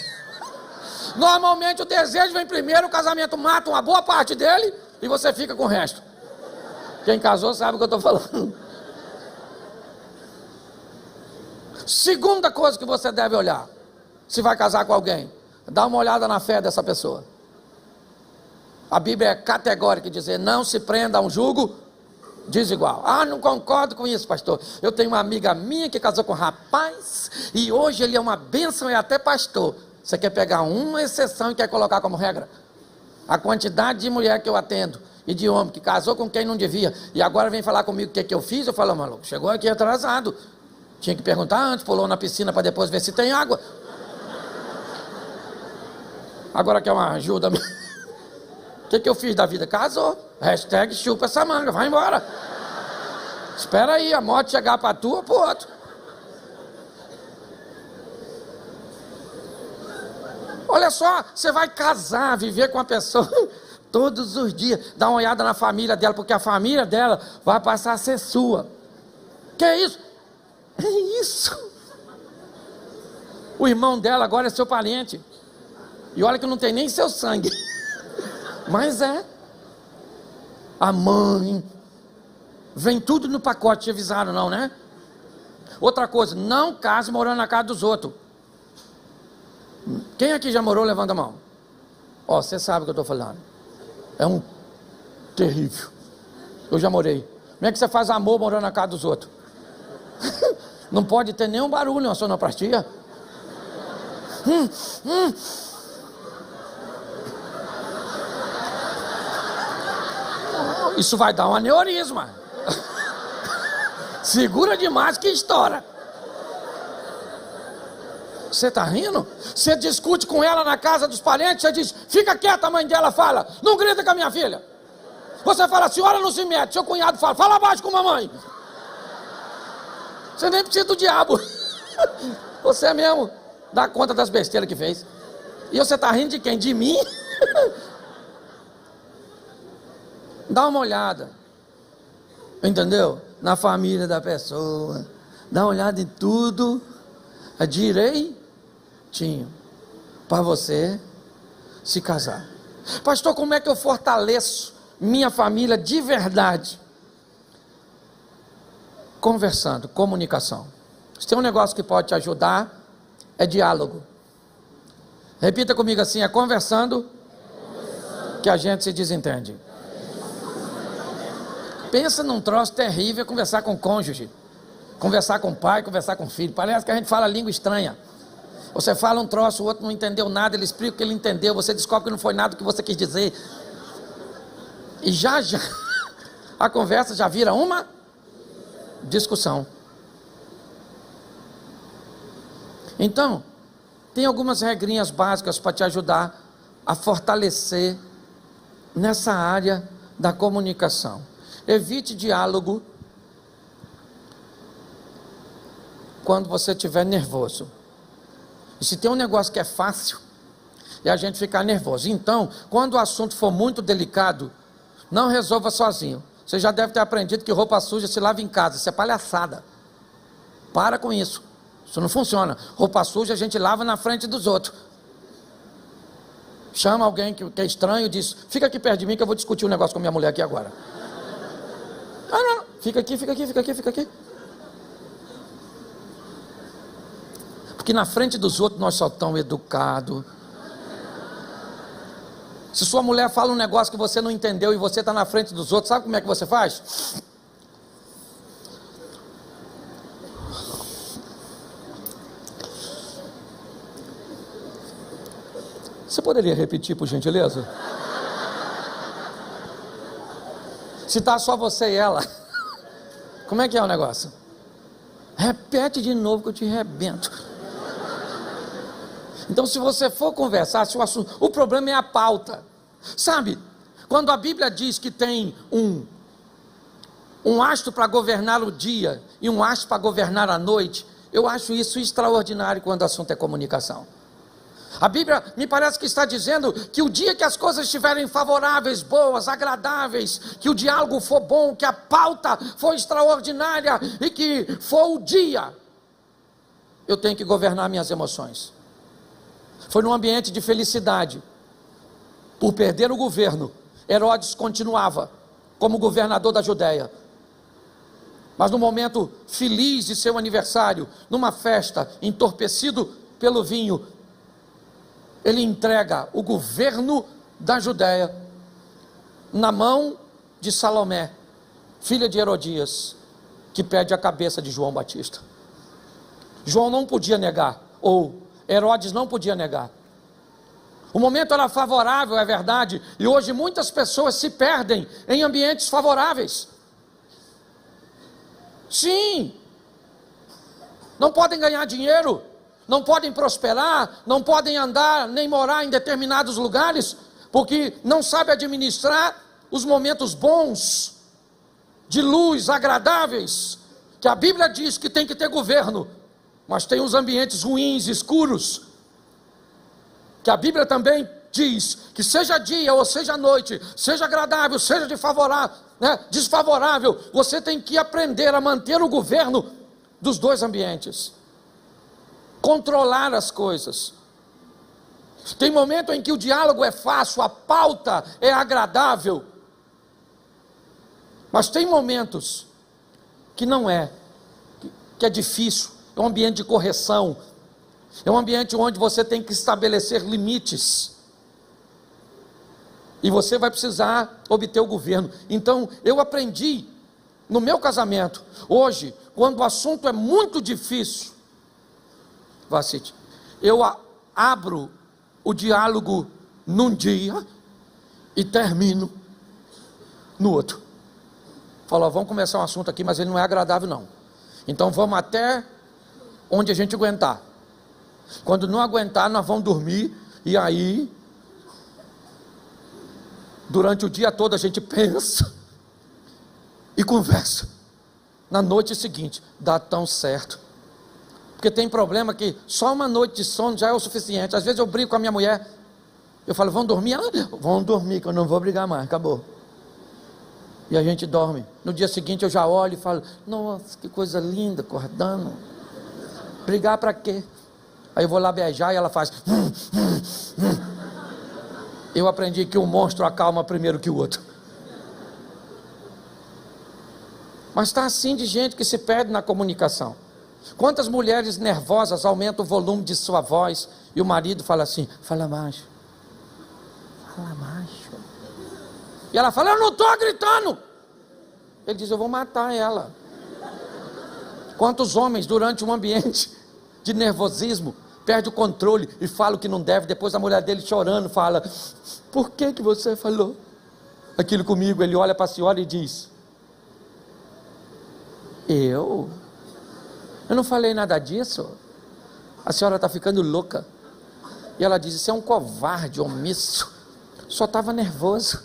Normalmente o desejo vem primeiro, o casamento mata uma boa parte dele e você fica com o resto. Quem casou sabe o que eu estou falando. Segunda coisa que você deve olhar, se vai casar com alguém, dá uma olhada na fé dessa pessoa. A Bíblia é categórica em dizer, não se prenda a um jugo desigual. Ah, não concordo com isso, pastor. Eu tenho uma amiga minha que casou com um rapaz, e hoje ele é uma bênção e até pastor. Você quer pegar uma exceção e quer colocar como regra? A quantidade de mulher que eu atendo, e de homem que casou com quem não devia, e agora vem falar comigo o que eu fiz, eu falo, maluco, chegou aqui atrasado. Tinha que perguntar antes, pulou na piscina para depois ver se tem água. Agora quer uma ajuda? O que eu fiz da vida? Casou. Hashtag chupa essa manga, vai embora. Espera aí, a morte chegar para tu ou para o outro. Olha só, você vai casar, viver com a pessoa todos os dias. Dá uma olhada na família dela, porque a família dela vai passar a ser sua. Que é isso? É isso. O irmão dela agora é seu parente. E olha que não tem nem seu sangue. Mas é. A mãe. Vem tudo no pacote, te avisaram não, né? Outra coisa, não case morando na casa dos outros. Quem aqui já morou, levanta a mão. Ó, você sabe o que eu estou falando. É um terrível. Eu já morei. Como é que você faz amor morando na casa dos outros? Não pode ter nenhum barulho, uma sonoplastia. Isso vai dar um aneurisma. Segura demais que estoura. Você está rindo? Você discute com ela na casa dos parentes, você diz, fica quieta, a mãe dela fala, não grita com a minha filha. Você fala, a senhora não se mete, seu cunhado fala, fala baixo com a mamãe. Você nem precisa do diabo. Você mesmo dá conta das besteiras que fez. E você está rindo de quem? De mim? Dá uma olhada. Entendeu? Na família da pessoa. Dá uma olhada em tudo. Direitinho. Para você se casar. Pastor, como é que eu fortaleço minha família de verdade? Conversando, comunicação. Se tem um negócio que pode te ajudar, é diálogo. Repita comigo assim, é conversando que a gente se desentende. Pensa num troço terrível, conversar com o cônjuge, conversar com o pai, conversar com o filho. Parece que a gente fala língua estranha. Você fala um troço, o outro não entendeu nada, ele explica o que ele entendeu, você descobre que não foi nada o que você quis dizer. E já a conversa já vira uma discussão. Então, tem algumas regrinhas básicas para te ajudar a fortalecer nessa área da comunicação. Evite diálogo quando você estiver nervoso. E se tem um negócio que é fácil, é a gente ficar nervoso. Então, quando o assunto for muito delicado, não resolva sozinho. Você já deve ter aprendido que roupa suja se lava em casa. Isso é palhaçada. Para com isso. Isso não funciona. Roupa suja a gente lava na frente dos outros. Chama alguém que é estranho e diz, fica aqui perto de mim que eu vou discutir um negócio com minha mulher aqui agora. Ah, não. Fica aqui, fica aqui, fica aqui, fica aqui. Porque na frente dos outros nós só tão educados. Se sua mulher fala um negócio que você não entendeu e você está na frente dos outros, sabe como é que você faz? Você poderia repetir, por gentileza? Se está só você e ela, como é que é o negócio? Repete de novo que eu te rebento. Então, se você for conversar, se o problema é a pauta. Sabe, quando a Bíblia diz que tem um astro para governar o dia e um astro para governar a noite, eu acho isso extraordinário quando o assunto é comunicação. A Bíblia me parece que está dizendo que o dia que as coisas estiverem favoráveis, boas, agradáveis, que o diálogo for bom, que a pauta for extraordinária e que for o dia eu tenho que governar minhas emoções. Foi num ambiente de felicidade. Por perder o governo, Herodes continuava como governador da Judéia. Mas no momento feliz de seu aniversário, numa festa, entorpecido pelo vinho, ele entrega o governo da Judéia na mão de Salomé, filha de Herodias, que pede a cabeça de João Batista. João não podia negar, ou Herodes não podia negar. O momento era favorável, é verdade, e hoje muitas pessoas se perdem em ambientes favoráveis. Sim, não podem ganhar dinheiro, não podem prosperar, não podem andar nem morar em determinados lugares, porque não sabem administrar os momentos bons, de luz, agradáveis, que a Bíblia diz que tem que ter governo, mas tem os ambientes ruins, escuros, que a Bíblia também diz que seja dia ou seja noite, seja agradável, seja desfavorável, você tem que aprender a manter o governo dos dois ambientes, controlar as coisas. Tem momento em que o diálogo é fácil, a pauta é agradável, mas tem momentos que não é, que é difícil, é um ambiente de correção, é um ambiente onde você tem que estabelecer limites, e você vai precisar obter o governo. Então eu aprendi no meu casamento, hoje, quando o assunto é muito difícil, Vacite, eu abro o diálogo num dia e termino no outro. Falo, vamos começar um assunto aqui, mas ele não é agradável não, então vamos até onde a gente aguentar. Quando não aguentar, nós vamos dormir, e aí durante o dia todo a gente pensa e conversa. Na noite seguinte, dá tão certo, porque tem problema que só uma noite de sono já é o suficiente. Às vezes eu brigo com a minha mulher, eu falo, vamos dormir? Vamos dormir, que eu não vou brigar mais, acabou. E a gente dorme. No dia seguinte eu já olho e falo, nossa, que coisa linda, acordando. Brigar para quê? Aí eu vou lá beijar e ela faz. Eu aprendi que um monstro acalma primeiro que o outro. Mas está assim de gente que se perde na comunicação. Quantas mulheres nervosas aumentam o volume de sua voz e o marido fala assim, fala baixo. Fala baixo. E ela fala, eu não estou gritando. Ele diz, eu vou matar ela. Quantos homens durante um ambiente de nervosismo perde o controle e fala o que não deve, depois a mulher dele chorando fala, por que você falou aquilo comigo? Ele olha para a senhora e diz, eu não falei nada disso, a senhora está ficando louca. E ela diz, você é um covarde, omisso, só estava nervoso.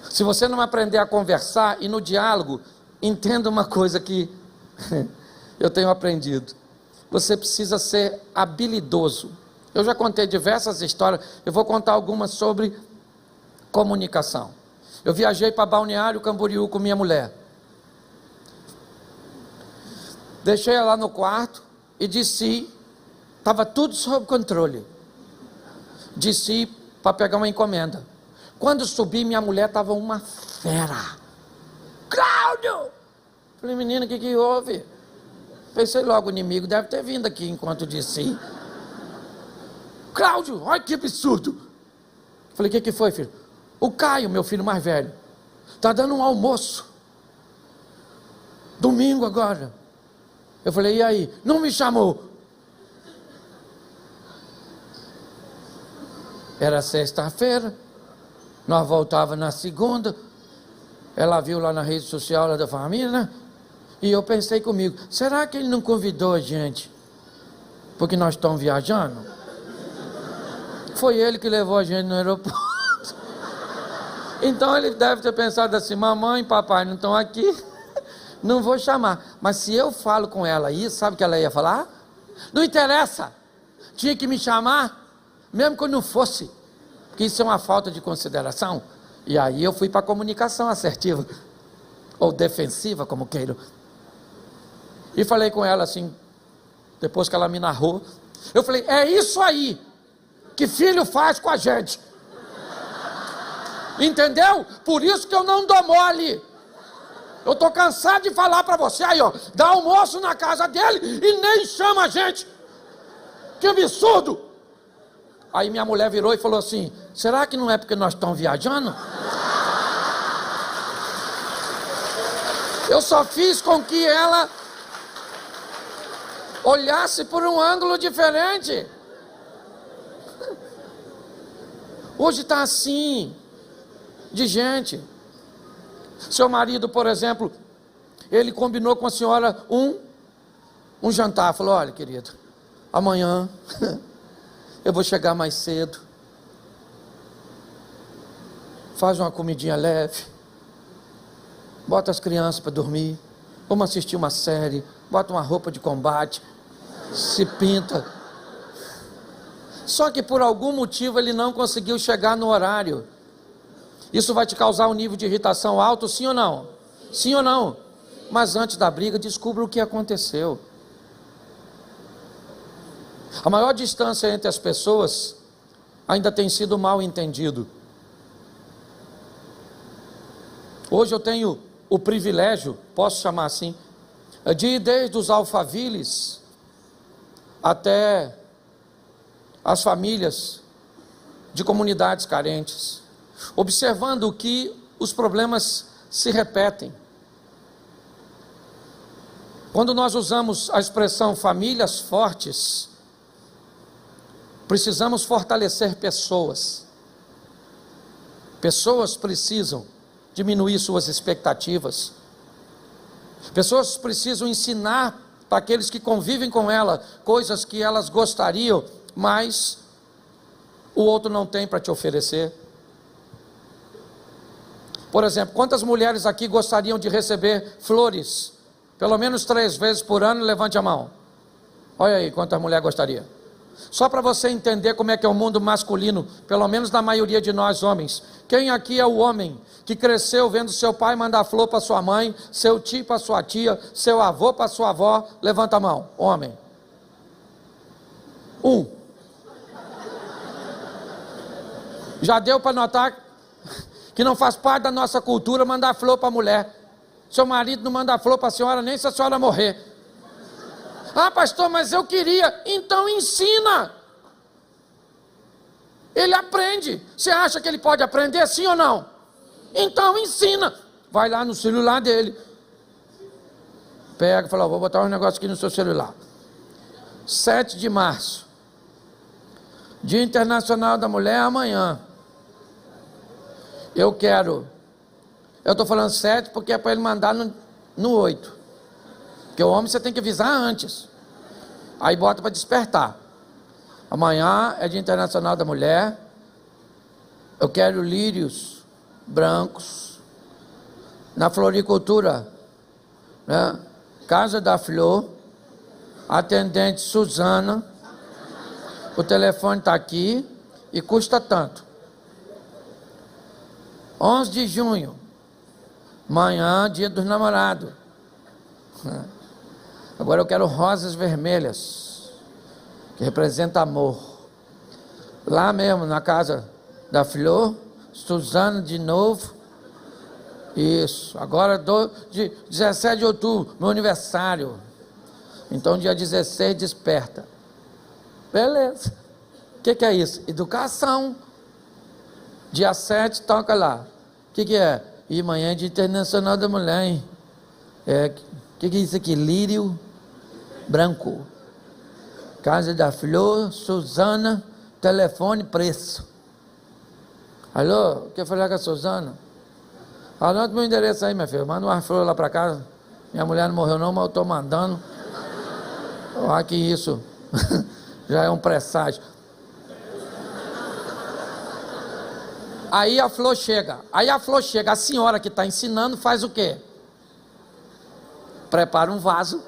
Se você não aprender a conversar e no diálogo, entenda uma coisa que eu tenho aprendido, você precisa ser habilidoso. Eu já contei diversas histórias, eu vou contar algumas sobre comunicação. Eu viajei para Balneário Camboriú com minha mulher, deixei ela no quarto e desci, estava tudo sob controle, desci para pegar uma encomenda. Quando subi, minha mulher estava uma fera. Cláudio! Falei, menina, o que houve? Pensei logo, o inimigo deve ter vindo aqui enquanto desci. Cláudio, olha que absurdo. Falei, o que foi, filho? O Caio, meu filho mais velho, está dando um almoço, domingo agora. Eu falei, e aí? Não me chamou. Era sexta-feira, nós voltávamos na segunda, ela viu lá na rede social lá da família, né? E eu pensei comigo, será que ele não convidou a gente porque nós estamos viajando? Foi ele que levou a gente no aeroporto. Então ele deve ter pensado assim, mamãe e papai não estão aqui, não vou chamar. Mas se eu falo com ela isso, sabe o que ela ia falar? Não interessa, tinha que me chamar, mesmo que eu não fosse, porque isso é uma falta de consideração. E aí eu fui para a comunicação assertiva, ou defensiva, como queiram. E falei com ela assim, depois que ela me narrou, eu falei, é isso aí que filho faz com a gente. Entendeu? Por isso que eu não dou mole. Eu tô cansado de falar para você aí, ó, dá almoço na casa dele e nem chama a gente. Que absurdo! Aí minha mulher virou e falou assim, será que não é porque nós estamos viajando? Eu só fiz com que ela olhasse por um ângulo diferente. Hoje está assim, de gente. Seu marido, por exemplo, ele combinou com a senhora um jantar. Falou, olha, querido, amanhã eu vou chegar mais cedo. Faz uma comidinha leve. Bota as crianças para dormir. Vamos assistir uma série. Bota uma roupa de combate. Se pinta. Só que por algum motivo ele não conseguiu chegar no horário. Isso vai te causar um nível de irritação alto, sim ou não? Sim ou não? Mas antes da briga, descubra o que aconteceu. A maior distância entre as pessoas ainda tem sido mal entendido. Hoje eu tenho o privilégio, posso chamar assim, de ir desde os alfaviles até as famílias de comunidades carentes, observando que os problemas se repetem. Quando nós usamos a expressão famílias fortes, precisamos fortalecer pessoas. Pessoas precisam diminuir suas expectativas. Pessoas precisam ensinar para aqueles que convivem com ela coisas que elas gostariam, mas o outro não tem para te oferecer. Por exemplo, quantas mulheres aqui gostariam de receber flores, pelo menos 3 vezes por ano? Levante a mão. Olha aí, quantas mulheres gostaria. Só para você entender como é que é o mundo masculino, pelo menos na maioria de nós homens. Quem aqui é o homem que cresceu vendo seu pai mandar flor para sua mãe, seu tio para sua tia, seu avô para sua avó? Levanta a mão, homem. 1. Já deu para notar que não faz parte da nossa cultura mandar flor para a mulher. Seu marido não manda flor para a senhora nem se a senhora morrer. Ah, pastor, mas eu queria. Então ensina. Ele aprende. Você acha que ele pode aprender, sim ou não? Então ensina. Vai lá no celular dele. Pega e fala, vou botar um negócio aqui no seu celular. 7 de março. Dia Internacional da Mulher amanhã. Eu estou falando 7 porque é para ele mandar no 8. Porque o homem você tem que avisar antes. Aí bota para despertar. Amanhã é Dia Internacional da Mulher. Eu quero lírios brancos. Na floricultura, né? Casa da Flor. Atendente Suzana. O telefone está aqui e custa tanto. 11 de junho. Amanhã, Dia dos Namorados. Agora eu quero rosas vermelhas, que representa amor. Lá mesmo, na casa da Flor, Suzana de novo. Isso, agora 17 de outubro, meu aniversário. Então dia 16 desperta. Beleza. O que é isso? Educação. Dia 7 toca lá. O que é? E amanhã é Dia Internacional da Mulher, hein? O que é isso aqui? Lírio branco. Casa da Flor, Suzana, telefone, preço. Alô, quer falar com a Suzana? Anota meu endereço aí, minha filha. Manda uma flor lá para casa. Minha mulher não morreu não, mas eu estou mandando. Olha que isso. Já é um presságio. Aí a flor chega. A senhora que está ensinando faz o quê? Prepara um vaso,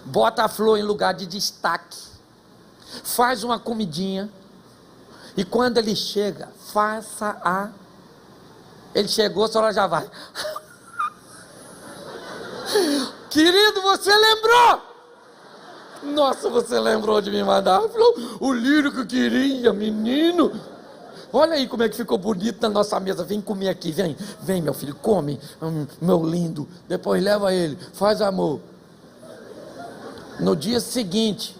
bota a flor em lugar de destaque, faz uma comidinha, e quando ele chega, ele chegou, a senhora já vai. Querido, você lembrou? Nossa, você lembrou de me mandar? Falou, o Lírio que eu queria, menino. Olha aí como é que ficou bonito na nossa mesa. Vem comer aqui, vem. Vem, meu filho, come. Meu lindo. Depois leva ele, faz amor. No dia seguinte,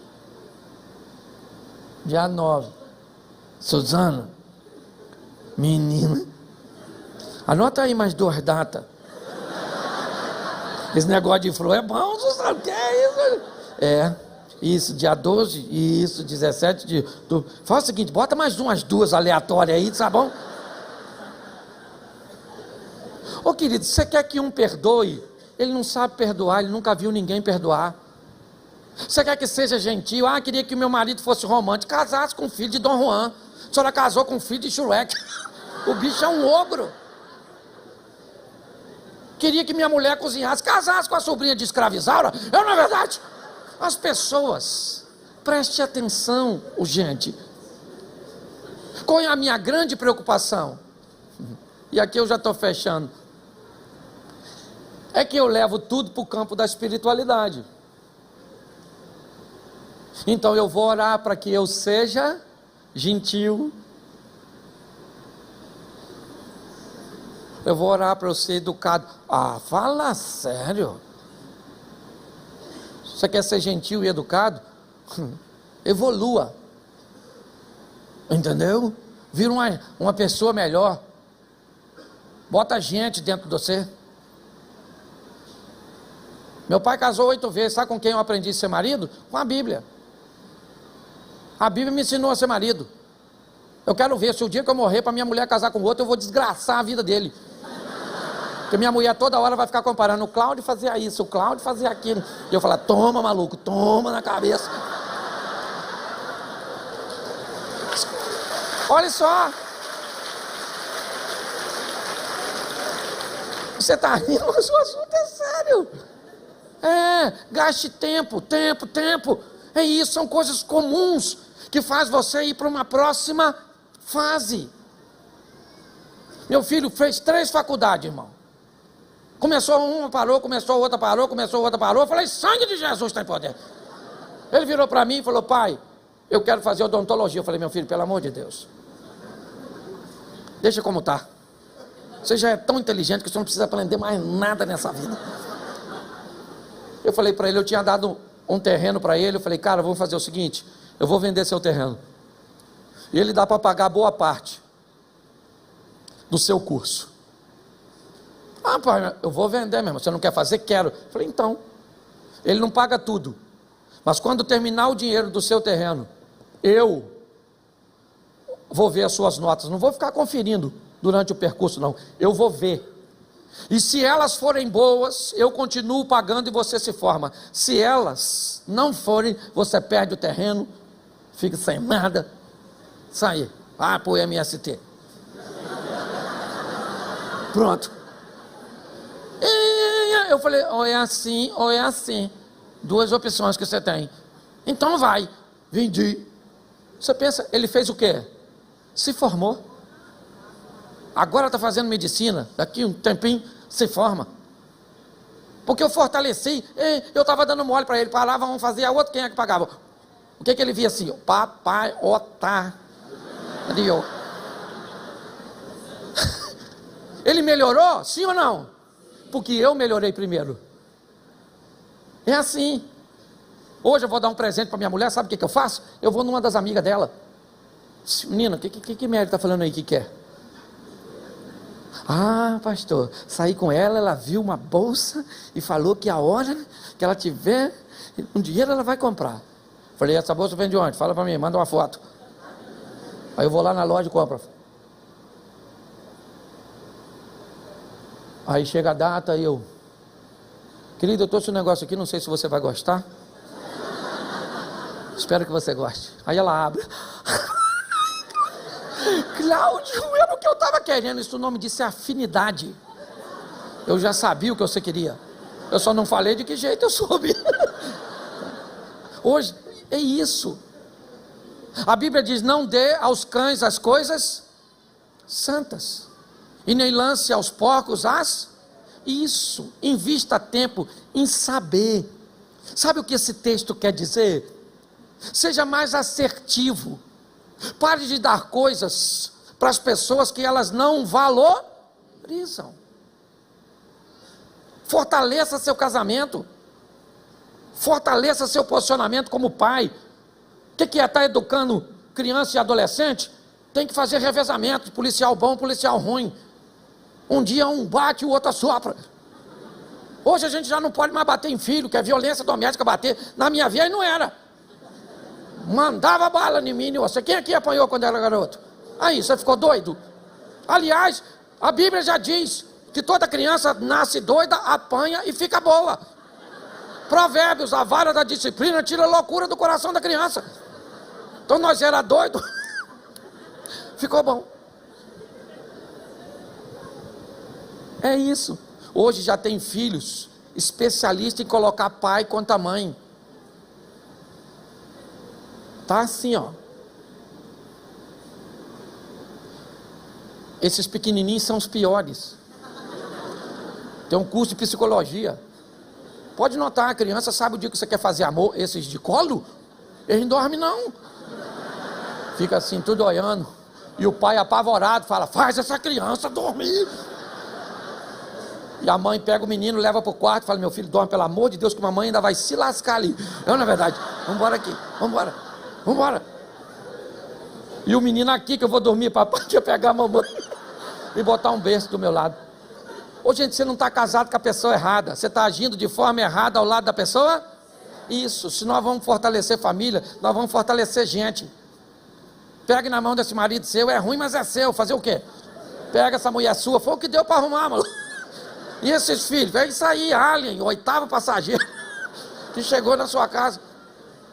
dia 9, Suzana, menina, anota aí mais 2 datas. Esse negócio de flor é bom, Suzana, o que é isso? Isso, dia 12, isso, 17 de... Faz o seguinte, bota mais umas 2 aleatórias aí, tá bom? Ô querido, você quer que um perdoe? Ele não sabe perdoar, ele nunca viu ninguém perdoar. Você quer que seja gentil? Queria que meu marido fosse romântico, casasse com o filho de Dom Juan. A senhora casou com o filho de Shrek. O bicho é um ogro. Queria que minha mulher cozinhasse, casasse com a sobrinha de escravizaura. Não é verdade? As pessoas, preste atenção, gente. Qual é a minha grande preocupação? E aqui eu já estou fechando. É que eu levo tudo para o campo da espiritualidade. Então eu vou orar para que eu seja gentil. Eu vou orar para eu ser educado. Fala sério. Você quer ser gentil e educado? Evolua. Entendeu? Vira uma pessoa melhor. Bota gente dentro de você. Meu pai casou 8 vezes. Sabe com quem eu aprendi a ser marido? Com a Bíblia. A Bíblia me ensinou a ser marido. Eu quero ver, se o dia que eu morrer para minha mulher casar com outro, eu vou desgraçar a vida dele. Porque minha mulher toda hora vai ficar comparando, o Cláudio fazia isso, o Cláudio fazia aquilo. E eu falar, toma maluco, toma na cabeça. Olha só. Você está rindo, mas o assunto é sério. Gaste tempo. É isso, são coisas comuns que faz você ir para uma próxima fase. Meu filho fez 3 faculdades, irmão. Começou uma, parou, começou outra, parou, começou outra, parou. Eu falei, sangue de Jesus tem poder. Ele virou para mim e falou, pai, eu quero fazer odontologia. Eu falei, meu filho, pelo amor de Deus, deixa como está. Você já é tão inteligente que você não precisa aprender mais nada nessa vida. Eu falei para ele, eu tinha dado um terreno para ele. Eu falei, cara, vamos fazer o seguinte, eu vou vender seu terreno. E ele dá para pagar boa parte do seu curso. Pai, eu vou vender mesmo. Você não quer fazer? Quero. Eu falei, então. Ele não paga tudo. Mas quando terminar o dinheiro do seu terreno, eu vou ver as suas notas. Não vou ficar conferindo durante o percurso, não. Eu vou ver. E se elas forem boas, eu continuo pagando e você se forma. Se elas não forem, você perde o terreno, fica sem nada. Sai. Pro MST. Pronto. Eu falei, ou é assim, ou é assim. 2 opções que você tem. Então vai. Vendi. Você pensa, ele fez o quê? Se formou. Agora está fazendo medicina. Daqui um tempinho se forma. Porque eu fortaleci. Eu estava dando mole para ele. Parava, vamos fazer. A outra, quem é que pagava? O que ele via assim? Papai, tá. Ele melhorou? Sim ou não? Porque eu melhorei primeiro. É assim. Hoje eu vou dar um presente para minha mulher. Sabe o que eu faço? Eu vou numa das amigas dela. Menina, que Mary está falando aí que quer? Pastor, saí com ela, ela viu uma bolsa e falou que a hora que ela tiver um dinheiro ela vai comprar. Falei, essa bolsa vem de onde? Fala para mim, manda uma foto. Aí eu vou lá na loja e compro. Aí chega a data e eu, querido, eu trouxe um negócio aqui, não sei se você vai gostar. Espero que você goste. Aí ela abre. Cláudio, era o que eu estava querendo. Isso o nome disso é afinidade. Eu já sabia o que você queria. Eu só não falei de que jeito eu soube. Hoje é isso. A Bíblia diz, não dê aos cães as coisas santas. E nem lance aos porcos as Isso, invista tempo em saber. Sabe o que esse texto quer dizer? Seja mais assertivo. Pare de dar coisas para as pessoas que elas não valorizam. Fortaleça seu casamento. Fortaleça seu posicionamento como pai. O que é estar educando criança e adolescente? Tem que fazer revezamento, policial bom, policial ruim. Um dia um bate, o outro assopra. Hoje a gente já não pode mais bater em filho, que é violência doméstica bater. Na minha vez não era. Mandava bala em mim e você. Quem aqui apanhou quando era garoto? Aí, você ficou doido? Aliás, a Bíblia já diz que toda criança nasce doida, apanha e fica boa. Provérbios, a vara da disciplina tira a loucura do coração da criança. Então nós era doido, ficou bom. É isso. Hoje já tem filhos especialistas em colocar pai contra mãe. Tá assim, ó. Esses pequenininhos são os piores. Tem um curso de psicologia. Pode notar, a criança sabe o dia que você quer fazer amor. Esses de colo, eles não dormem não. Fica assim, tudo olhando. E o pai apavorado fala, faz essa criança dormir. E a mãe pega o menino, leva para o quarto e fala, meu filho, dorme, pelo amor de Deus, que mamãe ainda vai se lascar ali. Não, na verdade, vamos embora aqui, vamos embora, vamos embora. E o menino aqui que eu vou dormir, papai, deixa eu pegar a mamãe e botar um berço do meu lado. Ô gente, você não está casado com a pessoa errada, você está agindo de forma errada ao lado da pessoa? Isso, se nós vamos fortalecer família, nós vamos fortalecer gente. Pegue na mão desse marido seu, é ruim, mas é seu, fazer o quê? Pega essa mulher sua, foi o que deu para arrumar, mano. E esses filhos, é isso aí, alien, 8º passageiro, que chegou na sua casa.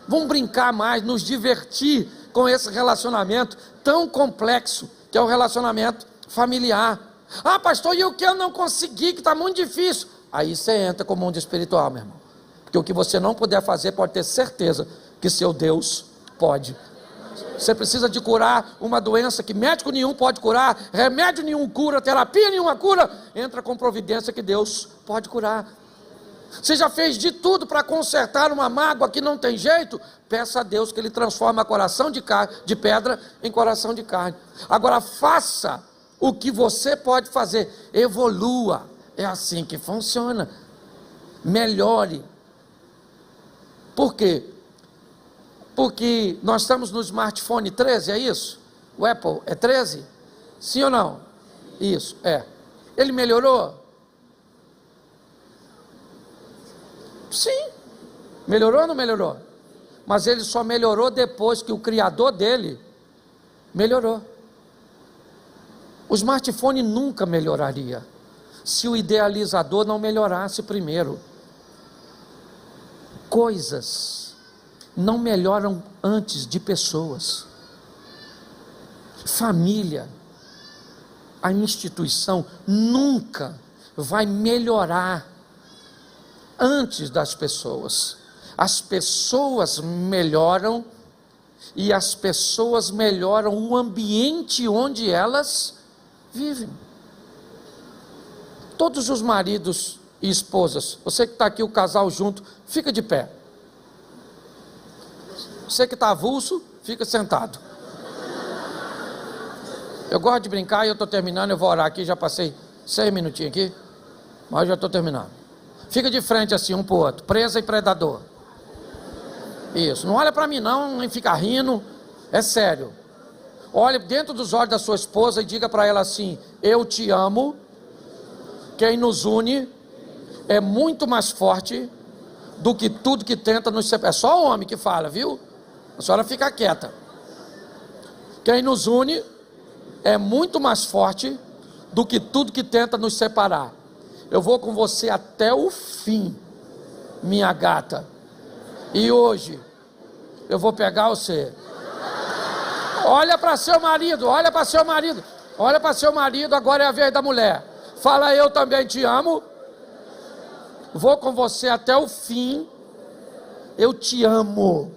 Vamos brincar mais, nos divertir com esse relacionamento tão complexo, que é o relacionamento familiar. Ah, pastor, e o que eu não consegui, que está muito difícil? Aí você entra com o mundo espiritual, meu irmão. Porque o que você não puder fazer, pode ter certeza que seu Deus pode. Você precisa de curar uma doença que médico nenhum pode curar, remédio nenhum cura, terapia nenhuma cura, entra com providência que Deus pode curar. Você já fez de tudo para consertar uma mágoa que não tem jeito? Peça a Deus que Ele transforme coração de pedra em coração de carne. Agora faça o que você pode fazer, evolua, é assim que funciona, melhore. Por quê? Porque nós estamos no smartphone 13, é isso? O Apple é 13? Sim ou não? Isso, é. Ele melhorou? Sim. Melhorou ou não melhorou? Mas ele só melhorou depois que o criador dele melhorou. O smartphone nunca melhoraria se o idealizador não melhorasse primeiro. Coisas não melhoram antes de pessoas. Família, a instituição nunca vai melhorar antes das pessoas. As pessoas melhoram e as pessoas melhoram o ambiente onde elas vivem. Todos os maridos e esposas, você que está aqui, o casal junto, fica de pé. Você que está avulso, fica sentado. Eu gosto de brincar e eu estou terminando, eu vou orar aqui, já passei 6 minutinhos aqui, mas já estou terminando. Fica de frente assim, um para o outro, presa e predador. Isso, não olha para mim não, nem fica rindo, é sério. Olhe dentro dos olhos da sua esposa e diga para ela assim, eu te amo, quem nos une é muito mais forte do que tudo que tenta nos separar. É só o homem que fala, viu? A senhora fica quieta. Quem nos une é muito mais forte do que tudo que tenta nos separar. Eu vou com você até o fim, minha gata. E hoje eu vou pegar você. Olha para seu marido, olha para seu marido. Olha para seu marido, agora é a vez da mulher. Fala, eu também te amo. Vou com você até o fim. Eu te amo,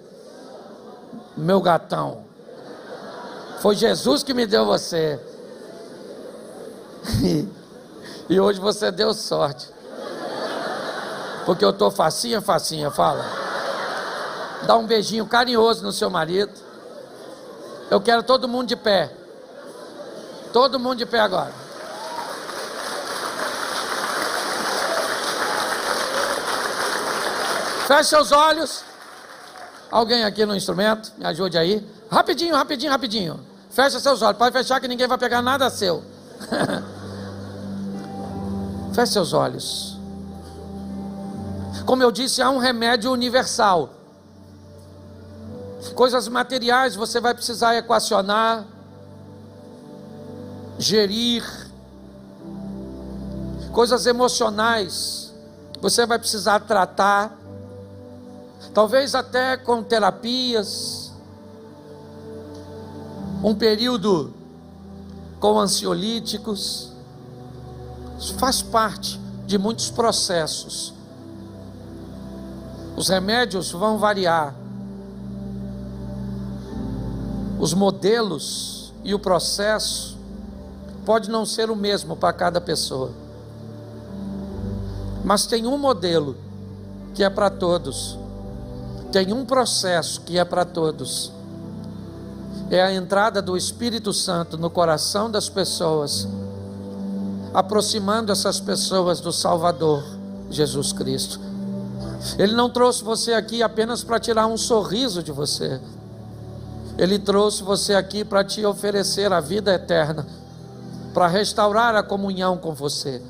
meu gatão. Foi Jesus que me deu você. E hoje você deu sorte. Porque eu estou facinha, fala. Dá um beijinho carinhoso no seu marido. Eu quero todo mundo de pé. Todo mundo de pé agora. Feche seus olhos. Alguém aqui no instrumento, me ajude aí. Rapidinho. Fecha seus olhos. Pode fechar que ninguém vai pegar nada seu. Feche seus olhos. Como eu disse, há um remédio universal. Coisas materiais você vai precisar equacionar, gerir. Coisas emocionais você vai precisar tratar. Talvez até com terapias. Um período com ansiolíticos. Isso faz parte de muitos processos. Os remédios vão variar. Os modelos e o processo pode não ser o mesmo para cada pessoa. Mas tem um modelo que é para todos. Tem um processo que é para todos. É a entrada do Espírito Santo no coração das pessoas, aproximando essas pessoas do Salvador, Jesus Cristo. Ele não trouxe você aqui apenas para tirar um sorriso de você. Ele trouxe você aqui para te oferecer a vida eterna, para restaurar a comunhão com você.